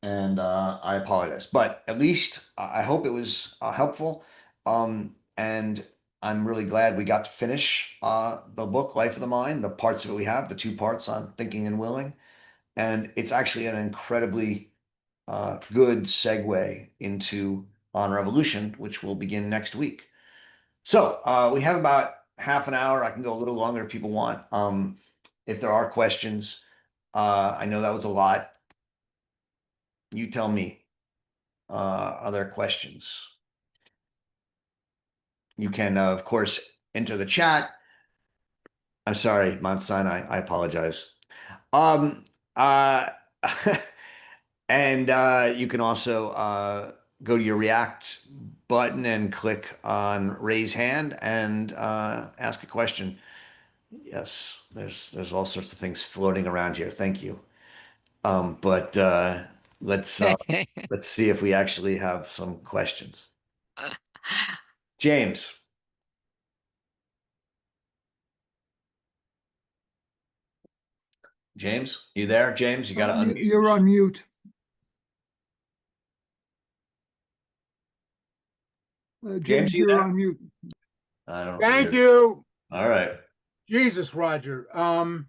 And I apologize. But at least I hope it was helpful. And I'm really glad we got to finish the book, Life of the Mind, the parts of it we have, the two parts on thinking and willing. And it's actually an incredibly good segue into On Revolution, which will begin next week. So we have about half an hour. I can go a little longer if people want. If there are questions, I know that was a lot. You tell me. Are there questions? You can, of course, enter the chat. I'm sorry, Mount Sinai. I apologize. Um, uh, and you can also go to your React button and click on raise hand and ask a question. Yes, there's all sorts of things floating around here. Thank you. But let's let's see if we actually have some questions. James. James, you there? James, you got to unmute. You're on mute. James, you you're there? on mute. I don't Thank hear. you. All right. Jesus, Roger. No,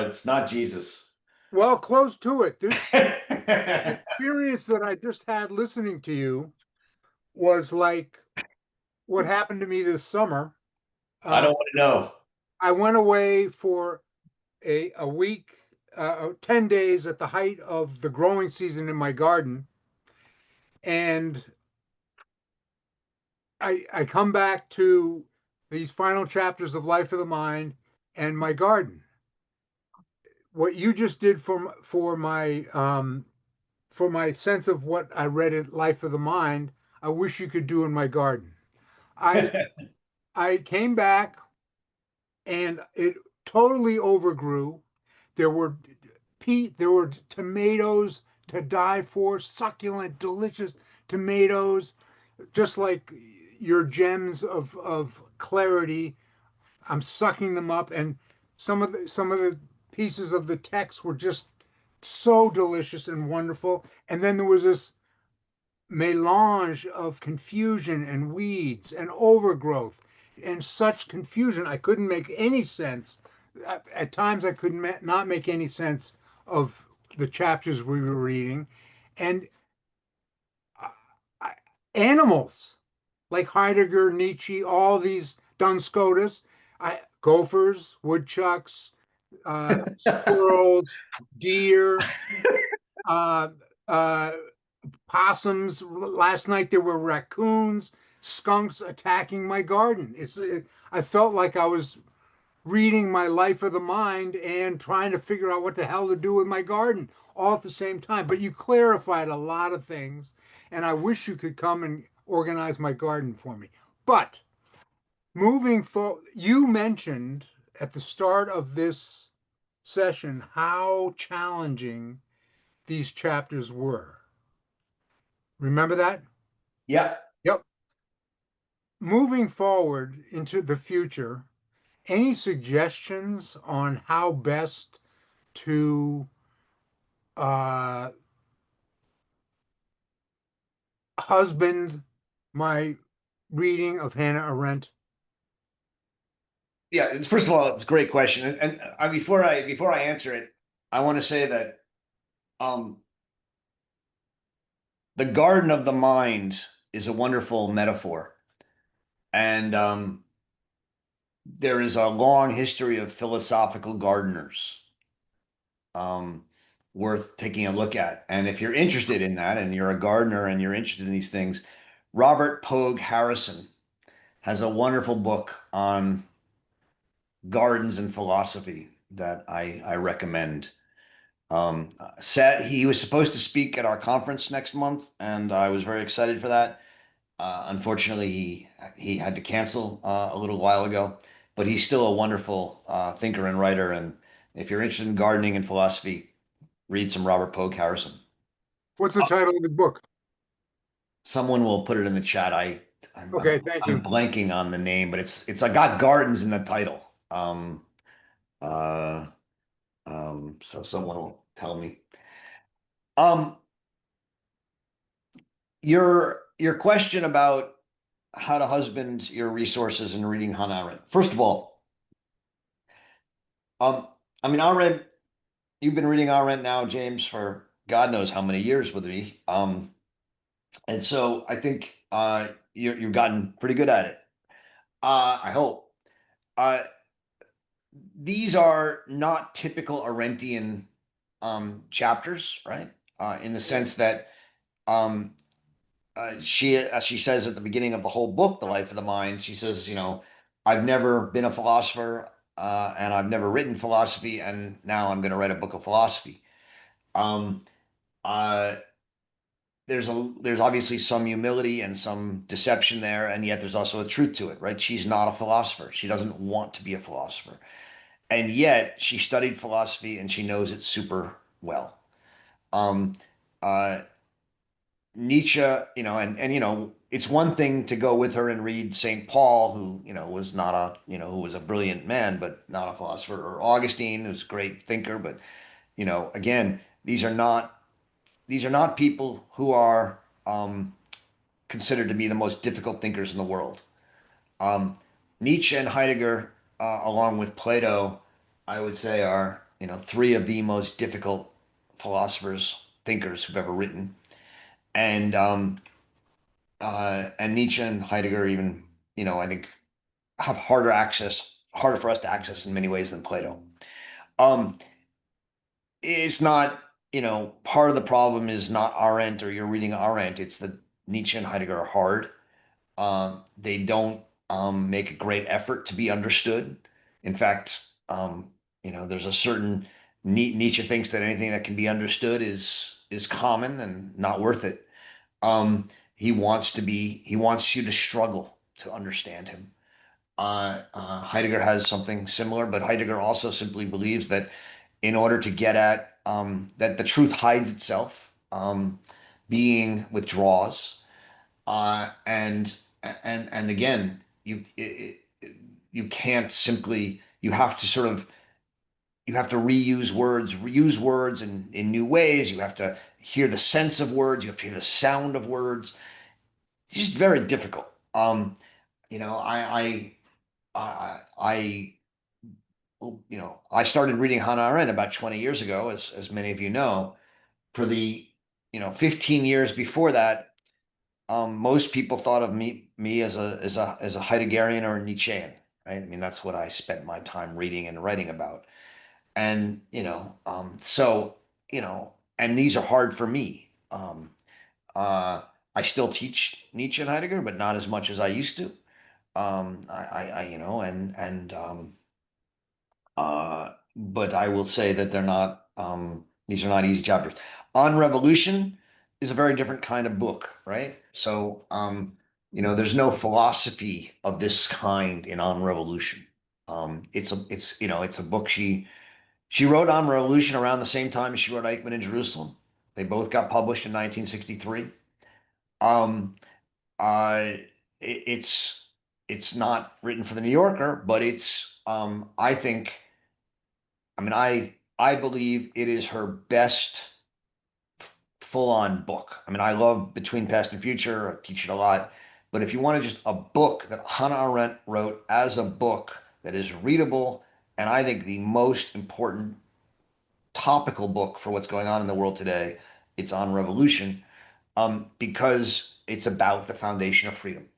it's not Jesus. Well, close to it. This experience that I just had listening to you was like what happened to me this summer. I don't want to know. I went away for a week, 10 days at the height of the growing season in my garden. And I come back to these final chapters of Life of the Mind and my garden. What you just did for my sense of what I read in Life of the Mind, I wish you could do in my garden. I came back and it totally overgrew. There were tomatoes to die for, succulent, delicious tomatoes, just like your gems of clarity. I'm sucking them up, and some of the pieces of the text were just so delicious and wonderful. And then there was this melange of confusion and weeds and overgrowth and such confusion. I couldn't make any sense. At times, I could not make any sense of the chapters we were reading, and uh, I- animals like Heidegger, Nietzsche, all these Duns Scotus, gophers, woodchucks, squirrels, deer, uh, uh, possums. Last night there were raccoons, skunks attacking my garden. I felt like I was reading my Life of the Mind and trying to figure out what the hell to do with my garden all at the same time. But you clarified a lot of things, and I wish you could come and organize my garden for me. But moving forward, you mentioned at the start of this session how challenging these chapters were. Remember that? Yeah. Yep. Moving forward into the future, any suggestions on how best to uh, husband my reading of Hannah Arendt? Yeah. First of all, it's a great question. And before I answer it, I want to say that um, the garden of the mind is a wonderful metaphor. And there is a long history of philosophical gardeners um, worth taking a look at. And if you're interested in that and you're a gardener and you're interested in these things, Robert Pogue Harrison has a wonderful book on gardens and philosophy that I recommend. He was supposed to speak at our conference next month, and I was very excited for that. Unfortunately, he had to cancel a little while ago, but he's still a wonderful thinker and writer. And if you're interested in gardening and philosophy, read some Robert Pogue Harrison. What's the title of his book? Someone will put it in the chat. I'm, I'm Okay, thank I'm you. blanking on the name, but it's I got gardens in the title. Uh, so someone will tell me. Um, your question about how to husband your resources in reading Hannah Arendt. First of all, um, I mean Arendt, you've been reading Arendt now, James, for God knows how many years with me. And so I think you've gotten pretty good at it. I hope. Uh, these are not typical Arendtian chapters, right? In the sense that um, she, as she says at the beginning of the whole book, The Life of the Mind, she says, I've never been a philosopher and I've never written philosophy, and now I'm going to write a book of philosophy. Um, uh, there's obviously some humility and some deception there, and yet there's also a truth to it, right? She's not a philosopher. She doesn't want to be a philosopher. And yet she studied philosophy and she knows it super well. Um, uh, Nietzsche, it's one thing to go with her and read St. Paul, who, was not who was a brilliant man, but not a philosopher, or Augustine, who's a great thinker. But, again, these are not people who are considered to be the most difficult thinkers in the world. Um, Nietzsche and Heidegger, along with Plato, I would say are, three of the most difficult philosophers, thinkers who've ever written. And Nietzsche and Heidegger even, I think have harder for us to access in many ways than Plato. Um, it's not, part of the problem is not Arendt or you're reading Arendt. It's that Nietzsche and Heidegger are hard. They don't make a great effort to be understood. In fact, there's a certain Nietzsche thinks that anything that can be understood is common and not worth it. He wants you to struggle to understand him. Heidegger has something similar, but Heidegger also simply believes that in order to get at that the truth hides itself, being withdraws, and again, you can't simply you have to reuse words in new ways. You have to hear the sense of words. You have to hear the sound of words. It's just very difficult. You know, I I started reading Hannah Arendt about 20 years ago, as many of you know. For the 15 years before that, most people thought of me as a Heideggerian or a Nietzschean, right? I mean, that's what I spent my time reading and writing about. And so and these are hard for me. Uh, I still teach Nietzsche and Heidegger, but not as much as I used to. I but I will say that they're not, these are not easy chapters. On Revolution is a very different kind of book, right? So, there's no philosophy of this kind in On Revolution. It's a book she wrote On Revolution around the same time as she wrote Eichmann in Jerusalem. They both got published in 1963. Um, it's not written for the New Yorker, but I think, I believe it is her best full-on book. I mean, I love Between Past and Future. I teach it a lot. But if you want just a book that Hannah Arendt wrote as a book that is readable, and I think the most important topical book for what's going on in the world today, it's On Revolution, because it's about the foundation of freedom.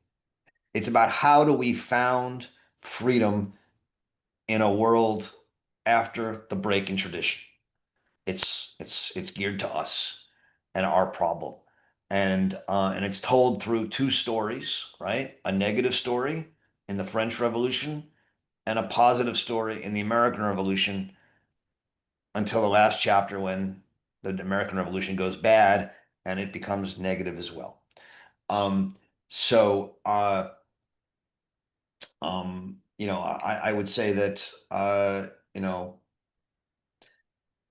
It's about how do we found freedom in a world after the break in tradition. It's geared to us and our problem. And it's told through two stories, right? A negative story in the French Revolution and a positive story in the American Revolution, until the last chapter when the American Revolution goes bad and it becomes negative as well. So I would say that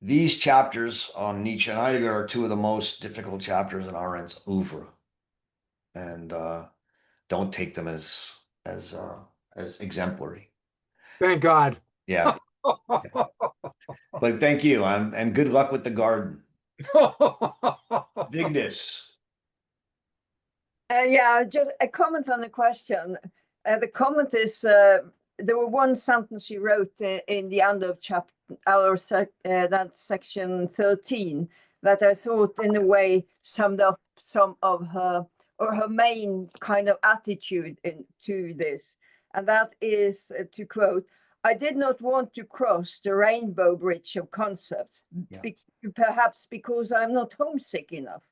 these chapters on Nietzsche and Heidegger are two of the most difficult chapters in Arendt's oeuvre, and don't take them as exemplary. Thank God. Yeah, but thank you, and good luck with the garden, Vigdis. Yeah, just a comment on the question. The comment is there were one sentence she wrote in the end of chapter that section 13 that I thought in a way summed up some of her main kind of attitude to this, and that is to quote, "I did not want to cross the rainbow bridge of concepts, perhaps because I'm not homesick enough.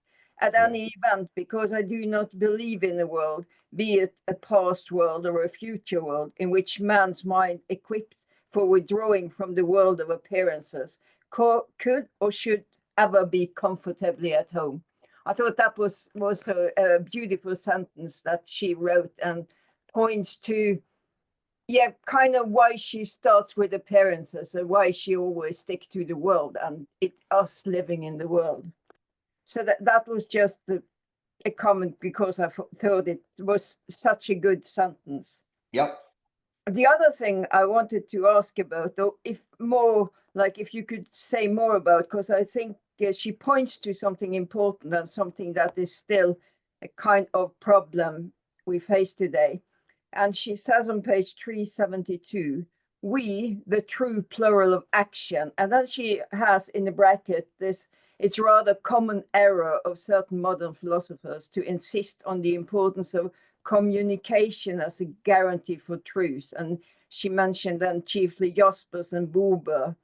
At any event, because I do not believe in a world, be it a past world or a future world, in which man's mind, equipped for withdrawing from the world of appearances, could or should ever be comfortably at home." I thought that was a beautiful sentence that she wrote, and points to, kind of why she starts with appearances and why she always sticks to the world and us living in the world. So that was just a comment because I thought it was such a good sentence. Yep. The other thing I wanted to ask about, though, if you could say more about, because I think she points to something important and something that is still a kind of problem we face today. And she says on page 372, "We, the true plural of action." And then she has in the bracket this, "It's rather common error of certain modern philosophers to insist on the importance of communication as a guarantee for truth." And she mentioned then chiefly Jaspers and Buber's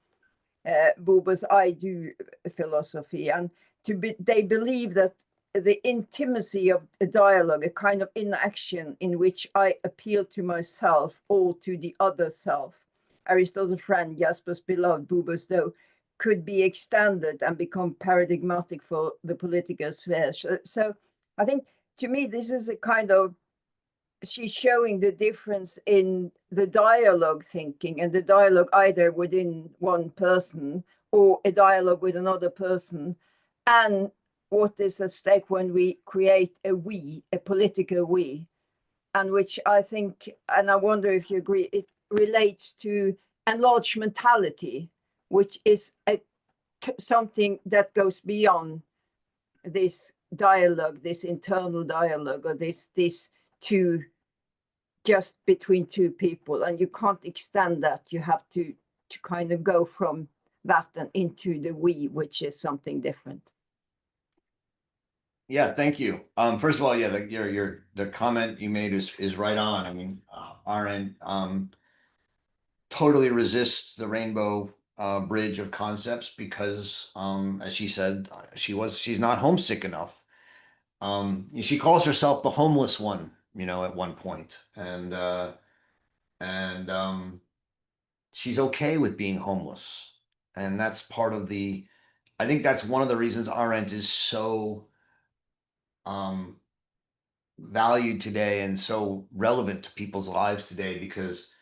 I do philosophy. And they believe that the intimacy of a dialogue, a kind of inaction in which I appeal to myself or to the other self, Aristotle's friend, Jaspers' beloved, Buber's though, could be extended and become paradigmatic for the political sphere. So I think, to me, this is a kind of, she's showing the difference in the dialogue thinking and the dialogue either within one person or a dialogue with another person, and what is at stake when we create a political we, and which I think, and I wonder if you agree, it relates to enlargementality, which is something that goes beyond this dialogue, this internal dialogue, or this two, just between two people, and you can't extend that. You have to to kind of go from that and into the we, which is something different. Yeah, thank you. First of all, yeah, the comment you made is right on. I mean, Arendt totally resists the rainbow bridge of concepts because, as she said, she's not homesick enough. She calls herself the homeless one, at one point, and she's okay with being homeless, and that's part of the. I think that's one of the reasons Arendt is so valued today and so relevant to people's lives today, because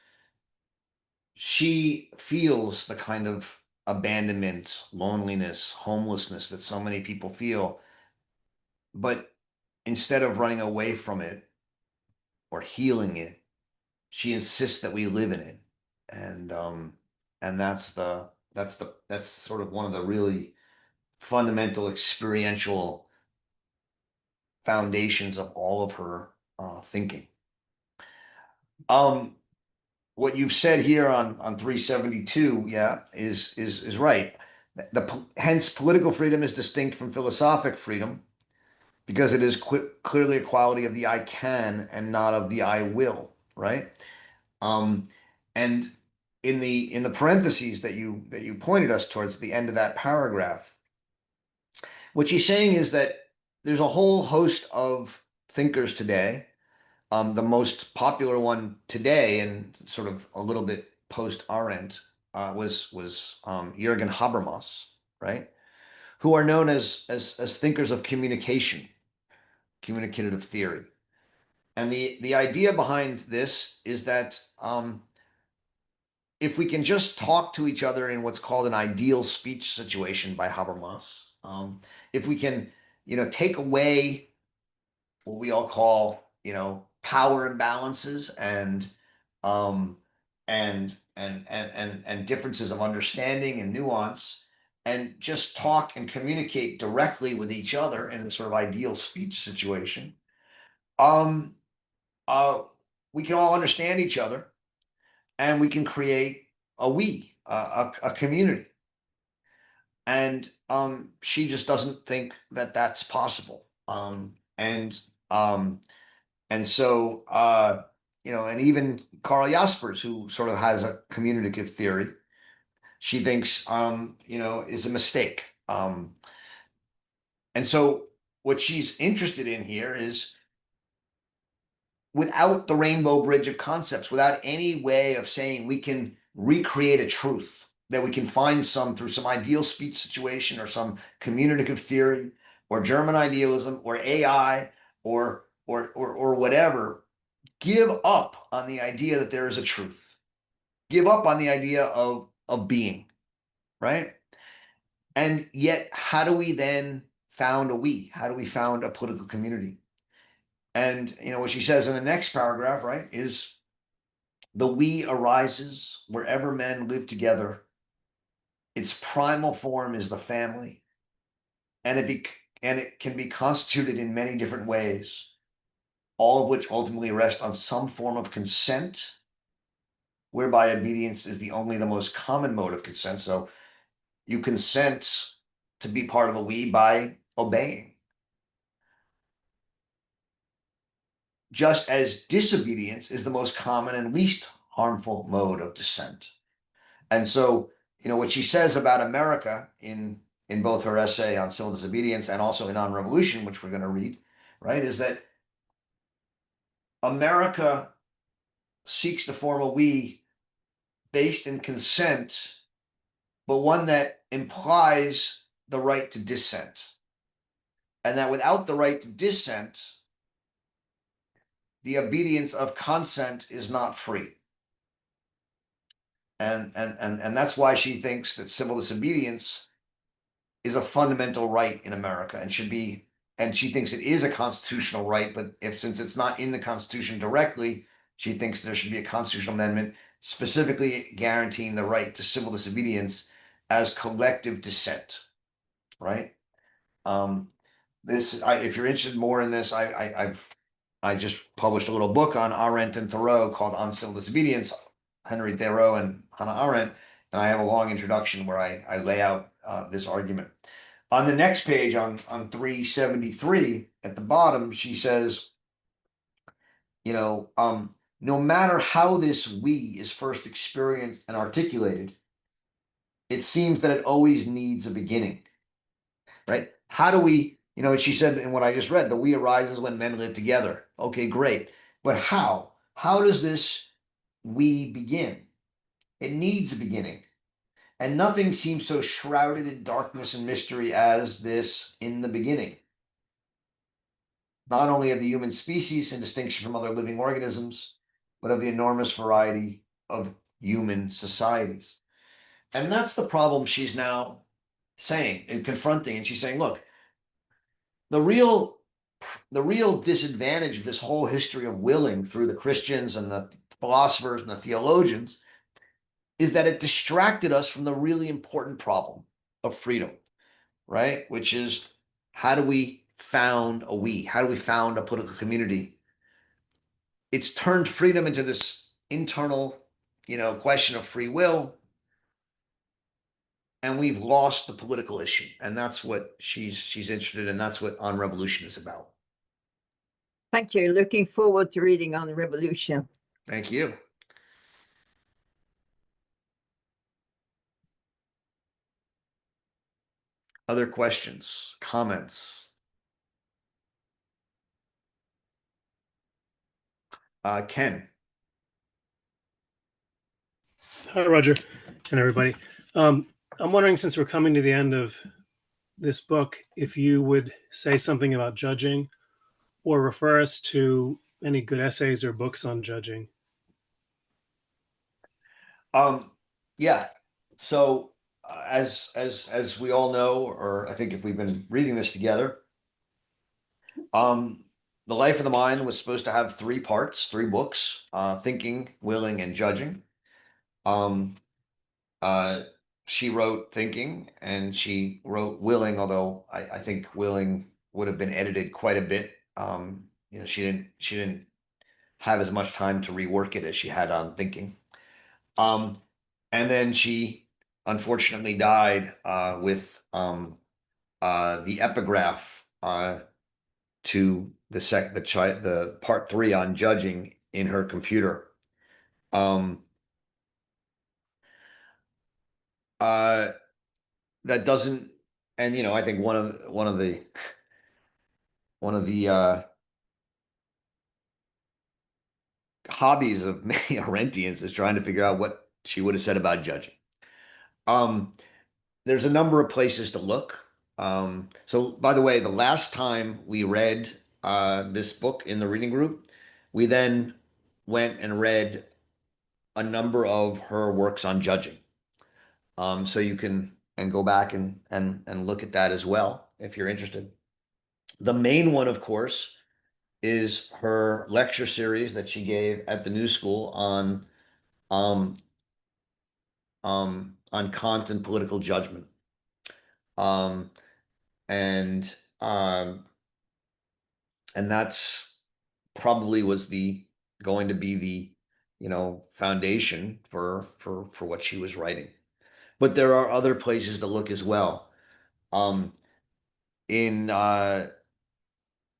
she feels the kind of abandonment, loneliness, homelessness that so many people feel. But instead of running away from it or healing it, she insists that we live in it. And that's sort of one of the really fundamental experiential foundations of all of her thinking. What you've said here on 372, yeah, is right. Hence political freedom is distinct from philosophic freedom because it is clearly a quality of the I can and not of the I will, right? And in the parentheses that you pointed us towards at the end of that paragraph, what she's saying is that there's a whole host of thinkers today. The most popular one today, and sort of a little bit post Arendt, was Jürgen Habermas, right? Who are known as thinkers of communication, communicative theory. And the idea behind this is that if we can just talk to each other in what's called an ideal speech situation by Habermas, if we can, take away what we all call, power imbalances and differences of understanding and nuance, and just talk and communicate directly with each other in a sort of ideal speech situation, um, we can all understand each other, and we can create a community. And she just doesn't think that that's possible. And so and even Carl Jaspers, who sort of has a communicative theory, she thinks is a mistake. And so what she's interested in here is, without the rainbow bridge of concepts, without any way of saying we can recreate a truth, that we can find through some ideal speech situation or some communicative theory or German idealism or AI or whatever, give up on the idea that there is a truth. Give up on the idea of being, right? And yet, how do we then found a we? How do we found a political community? And what she says in the next paragraph, right, is the we arises wherever men live together. Its primal form is the family, and it can be constituted in many different ways, all of which ultimately rest on some form of consent, whereby obedience is the most common mode of consent. So you consent to be part of a we by obeying. Just as disobedience is the most common and least harmful mode of dissent. And so, what she says about America in both her essay on civil disobedience and also in On Revolution, which we're going to read, right, is that America seeks to form a we based in consent, but one that implies the right to dissent. And that without the right to dissent, the obedience of consent is not free. And that's why she thinks that civil disobedience is a fundamental right in America and should be, and she thinks it is a constitutional right, but since it's not in the Constitution directly, she thinks there should be a constitutional amendment specifically guaranteeing the right to civil disobedience as collective dissent, right? If you're interested more in this, I just published a little book on Arendt and Thoreau called On Civil Disobedience, Henry Thoreau and Hannah Arendt. And I have a long introduction where I lay out this argument. On the next page, on 373, at the bottom, she says, no matter how this we is first experienced and articulated, it seems that it always needs a beginning, right? How do we, she said in what I just read, the we arises when men live together. Okay, great. But how? How does this we begin? It needs a beginning. And nothing seems so shrouded in darkness and mystery as this in the beginning. Not only of the human species in distinction from other living organisms, but of the enormous variety of human societies. And that's the problem she's now saying and confronting. And she's saying, look, the real disadvantage of this whole history of willing through the Christians and the philosophers and the theologians is that it distracted us from the really important problem of freedom, right? Which is, how do we found a we? How do we found a political community? It's turned freedom into this internal, question of free will. And we've lost the political issue. And that's what she's interested in. That's what On Revolution is about. Thank you. Looking forward to reading On Revolution. Thank you. Other questions, comments? Ken. Hi, Roger, and everybody. I'm wondering, since we're coming to the end of this book, if you would say something about judging or refer us to any good essays or books on judging. Yeah. So as we all know, or I think if we've been reading this together, The Life of the Mind was supposed to have 3 parts, 3 books, Thinking, Willing, and Judging. She wrote Thinking and she wrote Willing, although I think Willing would have been edited quite a bit. She didn't have as much time to rework it as she had on Thinking. And then she unfortunately died with the epigraph to the part 3 on judging in her computer. That doesn't, and I think one of the hobbies of many Arendtians is trying to figure out what she would have said about judging. There's a number of places to look. So by the way, the last time we read this book in the reading group, we then went and read a number of her works on judging. So you can go back and look at that as well if you're interested. The main one, of course, is her lecture series that she gave at the New School on Kant and political judgment. And that's probably was going to be the foundation for what she was writing. But there are other places to look as well. In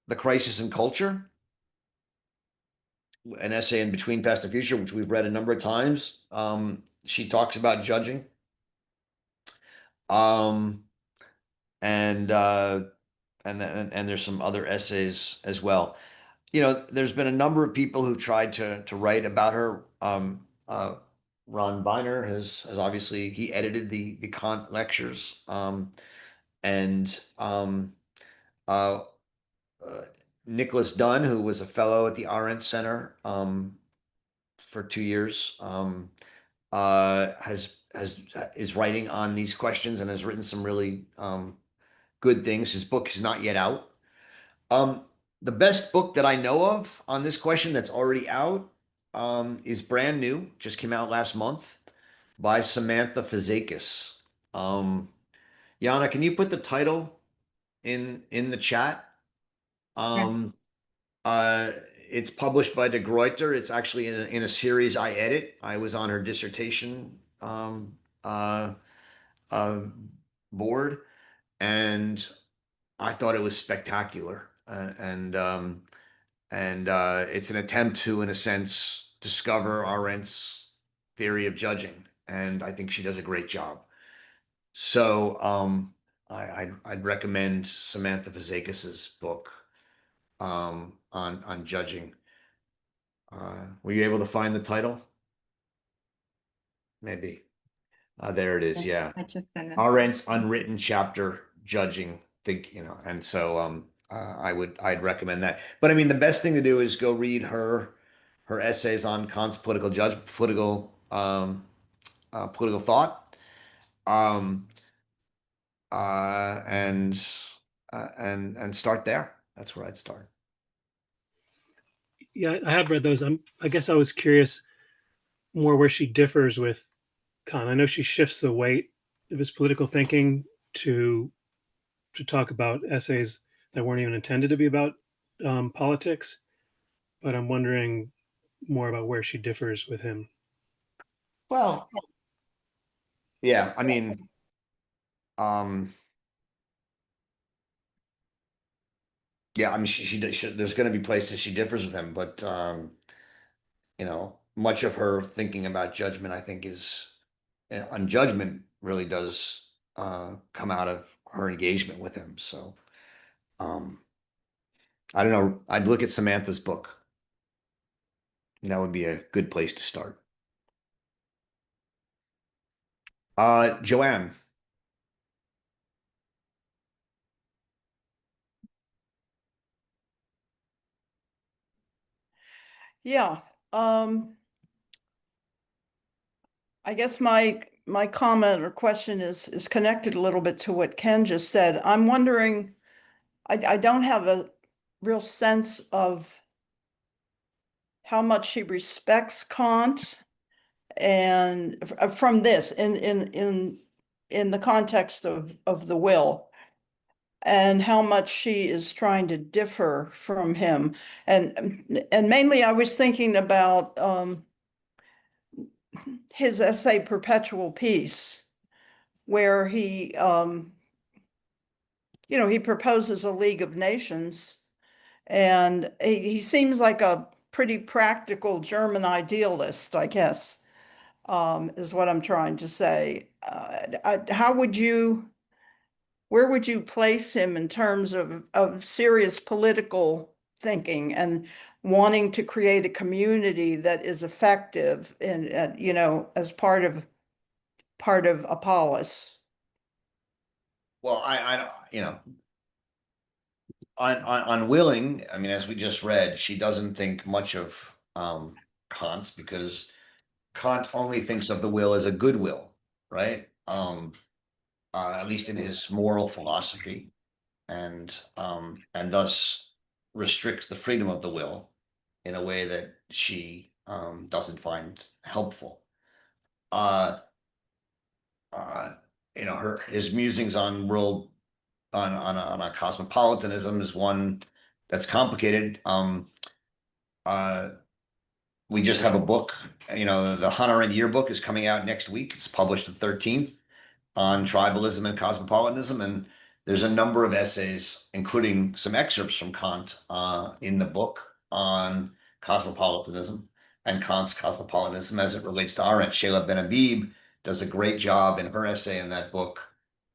The Crisis in Culture, an essay in Between Past and Future, which we've read a number of times, she talks about judging. And there's some other essays as well. There's been a number of people who tried to write about her. Ron Beiner has obviously, he edited the Kant lectures. Nicholas Dunn, who was a fellow at the Arendt Center for 2 years, is writing on these questions and has written some really good things. His book is not yet out. The best book that I know of on this question that's already out is brand new, just came out last month, by Samantha Fazakis. Yana, can you put the title in the chat? It's published by De Gruyter. It's actually in a series I edit. I was on her dissertation uh, board, and I thought it was spectacular. It's an attempt to, in a sense, discover Arendt's theory of judging, and I think she does a great job. So I'd recommend Samantha Fazakis's book on judging. Were you able to find the title? Maybe. There it is. Yes, Yeah. I just sent it. Arendt's unwritten chapter, judging. And so I'd recommend that. But I mean, the best thing to do is go read her essays on Kant's political thought. And start there. That's where I'd start. Yeah, I have read those. I guess I was curious more where she differs with Kant. I know she shifts the weight of his political thinking to talk about essays that weren't even intended to be about politics, but I'm wondering more about where she differs with him. Well, yeah, I mean, yeah, I mean, there's going to be places she differs with him, but much of her thinking about judgment, I think, is on judgment really does come out of her engagement with him. So, I don't know. I'd look at Samantha's book. That would be a good place to start. Joanne. Yeah, I guess my comment or question is connected a little bit to what Ken just said. I'm wondering, I don't have a real sense of how much she respects Kant, and from this in the context of the will, and how much she is trying to differ from him, and mainly I was thinking about his essay Perpetual Peace, where he he proposes a League of Nations, and he seems like a pretty practical German idealist, I guess, is what I'm trying to say. Where would you place him in terms of serious political thinking and wanting to create a community that is effective and as part of Apollos? Well, I on willing, I mean, as we just read, she doesn't think much of Kant's, because Kant only thinks of the will as a good will, right? At least in his moral philosophy, and thus restricts the freedom of the will in a way that she doesn't find helpful. His musings on a cosmopolitanism is one that's complicated. We just have a book, the Hannah Arendt yearbook is coming out next week. It's published the 13th on tribalism and cosmopolitanism, and there's a number of essays, including some excerpts from Kant, in the book on cosmopolitanism and Kant's cosmopolitanism as it relates to Arendt. Sheila Ben-Habib does a great job in her essay in that book,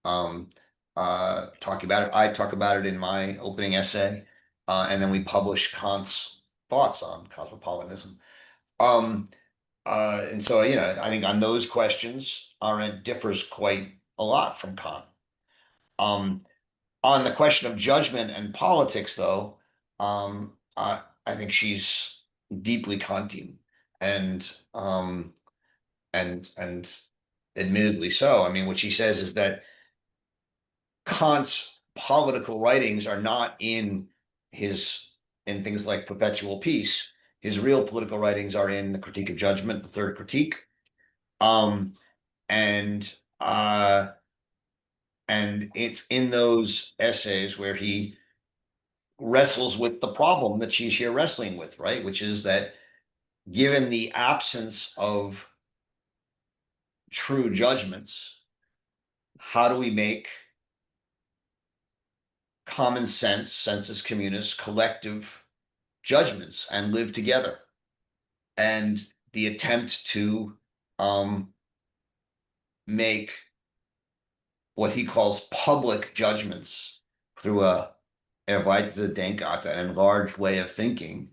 talking about it. I talk about it in my opening essay, and then we publish Kant's thoughts on cosmopolitanism. And so, I think on those questions, Arendt differs quite a lot from Kant. On the question of judgment and politics, though, I think she's deeply Kantian, and admittedly so. I mean, what she says is that Kant's political writings are not in things like Perpetual Peace. His real political writings are in the Critique of Judgment, the third critique. And it's in those essays where he wrestles with the problem that she's here wrestling with, right? Which is that given the absence of true judgments, how do we make common sense, sensus communis, collective judgments and live together? And the attempt to make what he calls public judgments through a erweiterte Denkart, an enlarged way of thinking,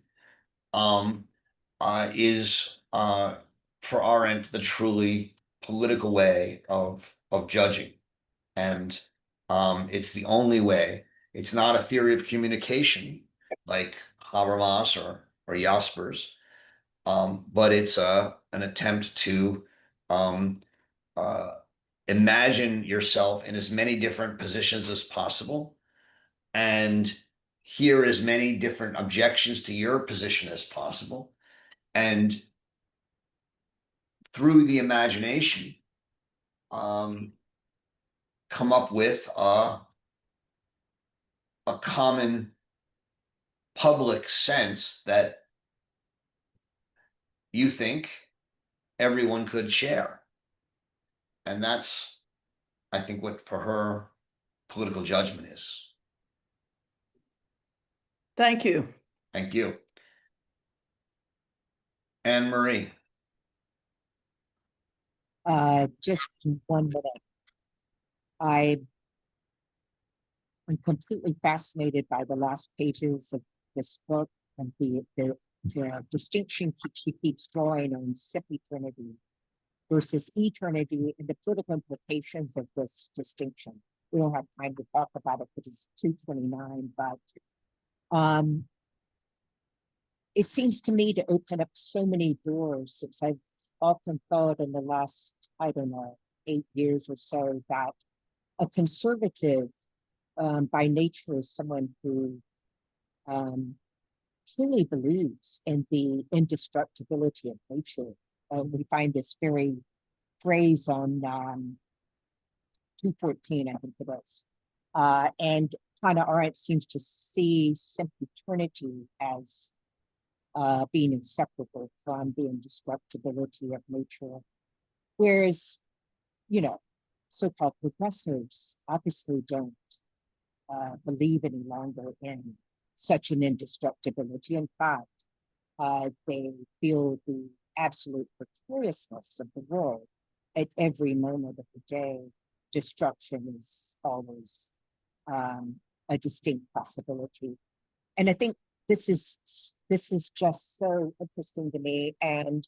is for Arendt the truly political way of judging. And it's the only way. It's not a theory of communication like Habermas or Jaspers, but it's an attempt to imagine yourself in as many different positions as possible and hear as many different objections to your position as possible. And through the imagination, come up with a common public sense that you think everyone could share. And that's, I think, what for her political judgment is. Thank you. Thank you. Anne Marie. Just 1 minute. I'm completely fascinated by the last pages of this book and the distinction she keeps drawing on sempiternity versus eternity and the political implications of this distinction. We don't have time to talk about it because it's 2:29, but it seems to me to open up so many doors, since I've often thought in the last, I don't know, 8 years or so, that a conservative by nature is someone who truly believes in the indestructibility of nature. We find this very phrase on 214, I think it is. And Hannah Arendt seems to see sempiternity as being inseparable from the indestructibility of nature. Whereas, you know, so-called progressives obviously don't believe any longer in such an indestructibility. In fact, they feel the absolute precariousness of the world at every moment of the day. Destruction is always a distinct possibility. And I think this is just so interesting to me. And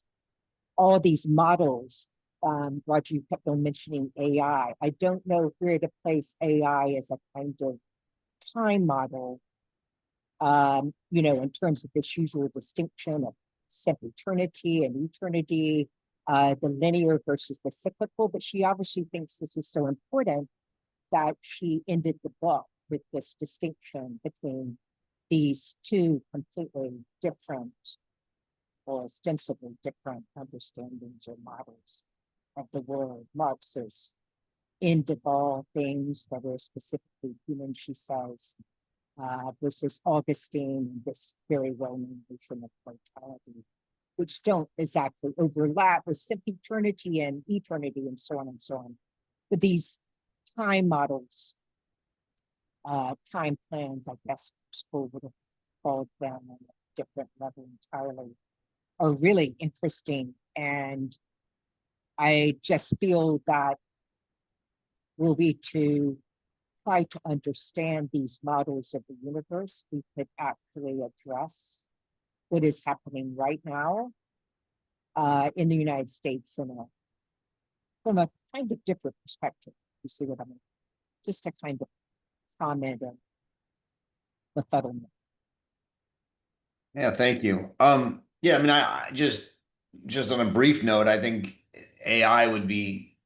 all these models, Roger, you kept on mentioning AI. I don't know where to place AI as a kind of time model, you know, in terms of this usual distinction of sempiternity and eternity, the linear versus the cyclical. But she obviously thinks this is so important that she ended the book with this distinction between these two completely different or ostensibly different understandings or models of the world. Marx's end of all things that are specifically human, she says, versus Augustine, this very well-known notion of mortality, which don't exactly overlap with sempiternity and eternity and so on and so on. But these time models, time plans, I guess school would have called them on a different level entirely, are really interesting. And I just feel that were we to try to understand these models of the universe, we could actually address what is happening right now in the United States from a kind of different perspective. You see what I mean? Just a kind of comment of befuddlement. Yeah, thank you. Yeah, I mean, I just on a brief note, I think AI would be,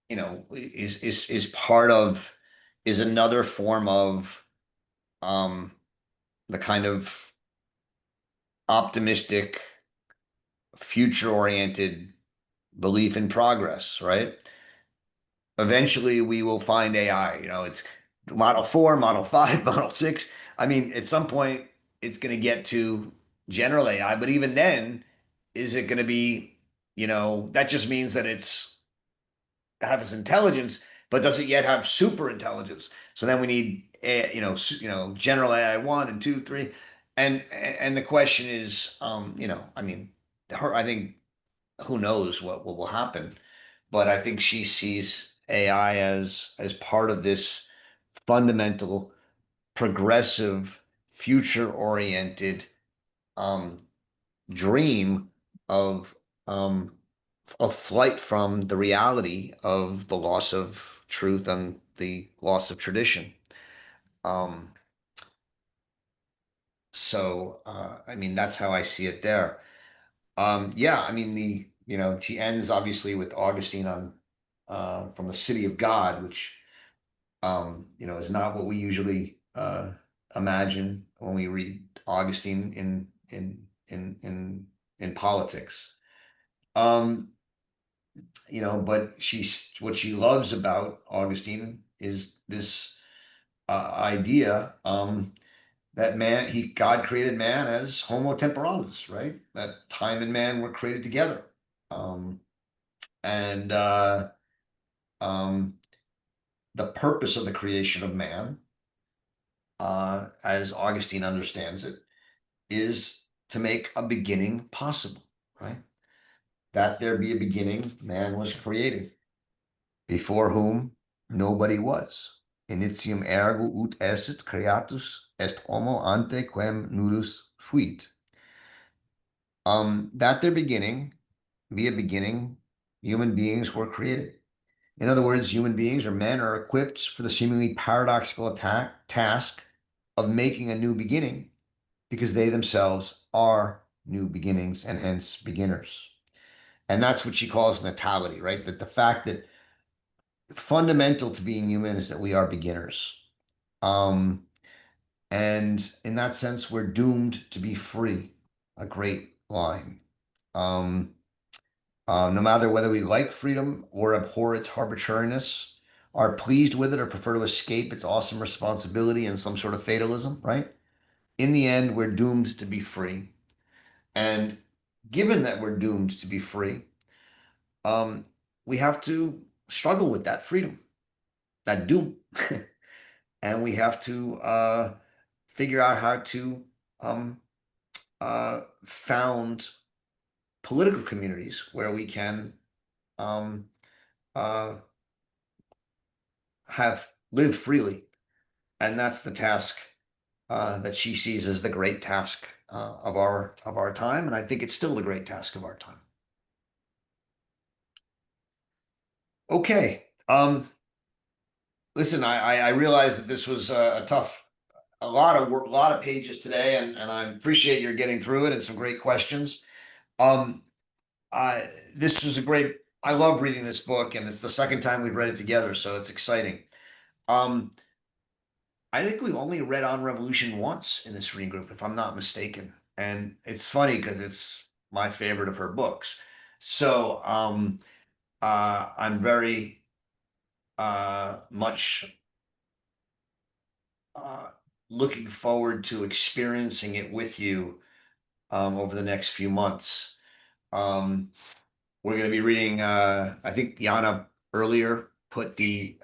you know, is part of, is another form of the kind of optimistic, future-oriented belief in progress, right? Eventually we will find AI, you know, it's Model 4, Model 5, Model 6. I mean, at some point it's going to get to general AI, but even then, is it going to be, you know, that just means that it's have his intelligence, but doesn't yet have super intelligence. So then we need, general AI 1 and 2, 3. And the question is, I mean, I think who knows what will happen, but I think she sees AI as part of this fundamental, progressive, future-oriented dream of flight from the reality of the loss of truth and the loss of tradition. I mean, that's how I see it there. Yeah, I mean, she ends obviously with Augustine on from the City of God, which is not what we usually imagine when we read Augustine in politics. But what she loves about Augustine is this idea that God created man as homo temporalis, right? That time and man were created together. And the purpose of the creation of man, as Augustine understands it, is to make a beginning possible, right? That there be a beginning, man was created, before whom nobody was. Initium ergo ut esset creatus est homo ante quem nullus fuit. That their beginning be a beginning, human beings were created. In other words, human beings or men are equipped for the seemingly paradoxical task of making a new beginning because they themselves are new beginnings and hence beginners. And that's what she calls natality, right? That the fact that fundamental to being human is that we are beginners. And in that sense, we're doomed to be free. A great line. No matter whether we like freedom or abhor its arbitrariness, are pleased with it or prefer to escape its awesome responsibility and some sort of fatalism, right? In the end, we're doomed to be free. And given that we're doomed to be free, we have to struggle with that freedom, that doom. And we have to figure out how to found political communities where we can live freely. And that's the task that she sees as the great task of our time. And I think it's still the great task of our time. Okay. Listen, I realize that this was a lot of work, a lot of pages today, and I appreciate your getting through it and some great questions. This was I love reading this book, and it's the second time we've read it together, so it's exciting. I think we've only read On Revolution once in this reading group, if I'm not mistaken. And it's funny because it's my favorite of her books. So I'm very much looking forward to experiencing it with you over the next few months. We're going to be reading, I think Yana earlier put the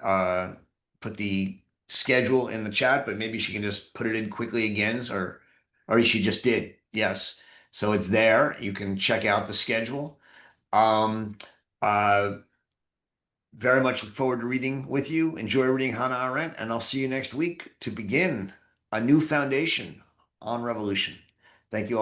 schedule in the chat, but maybe she can just put it in quickly again, or she just did. Yes. So it's there. You can check out the schedule. Very much look forward to reading with you. Enjoy reading Hannah Arendt, and I'll see you next week to begin a new foundation on revolution. Thank you all.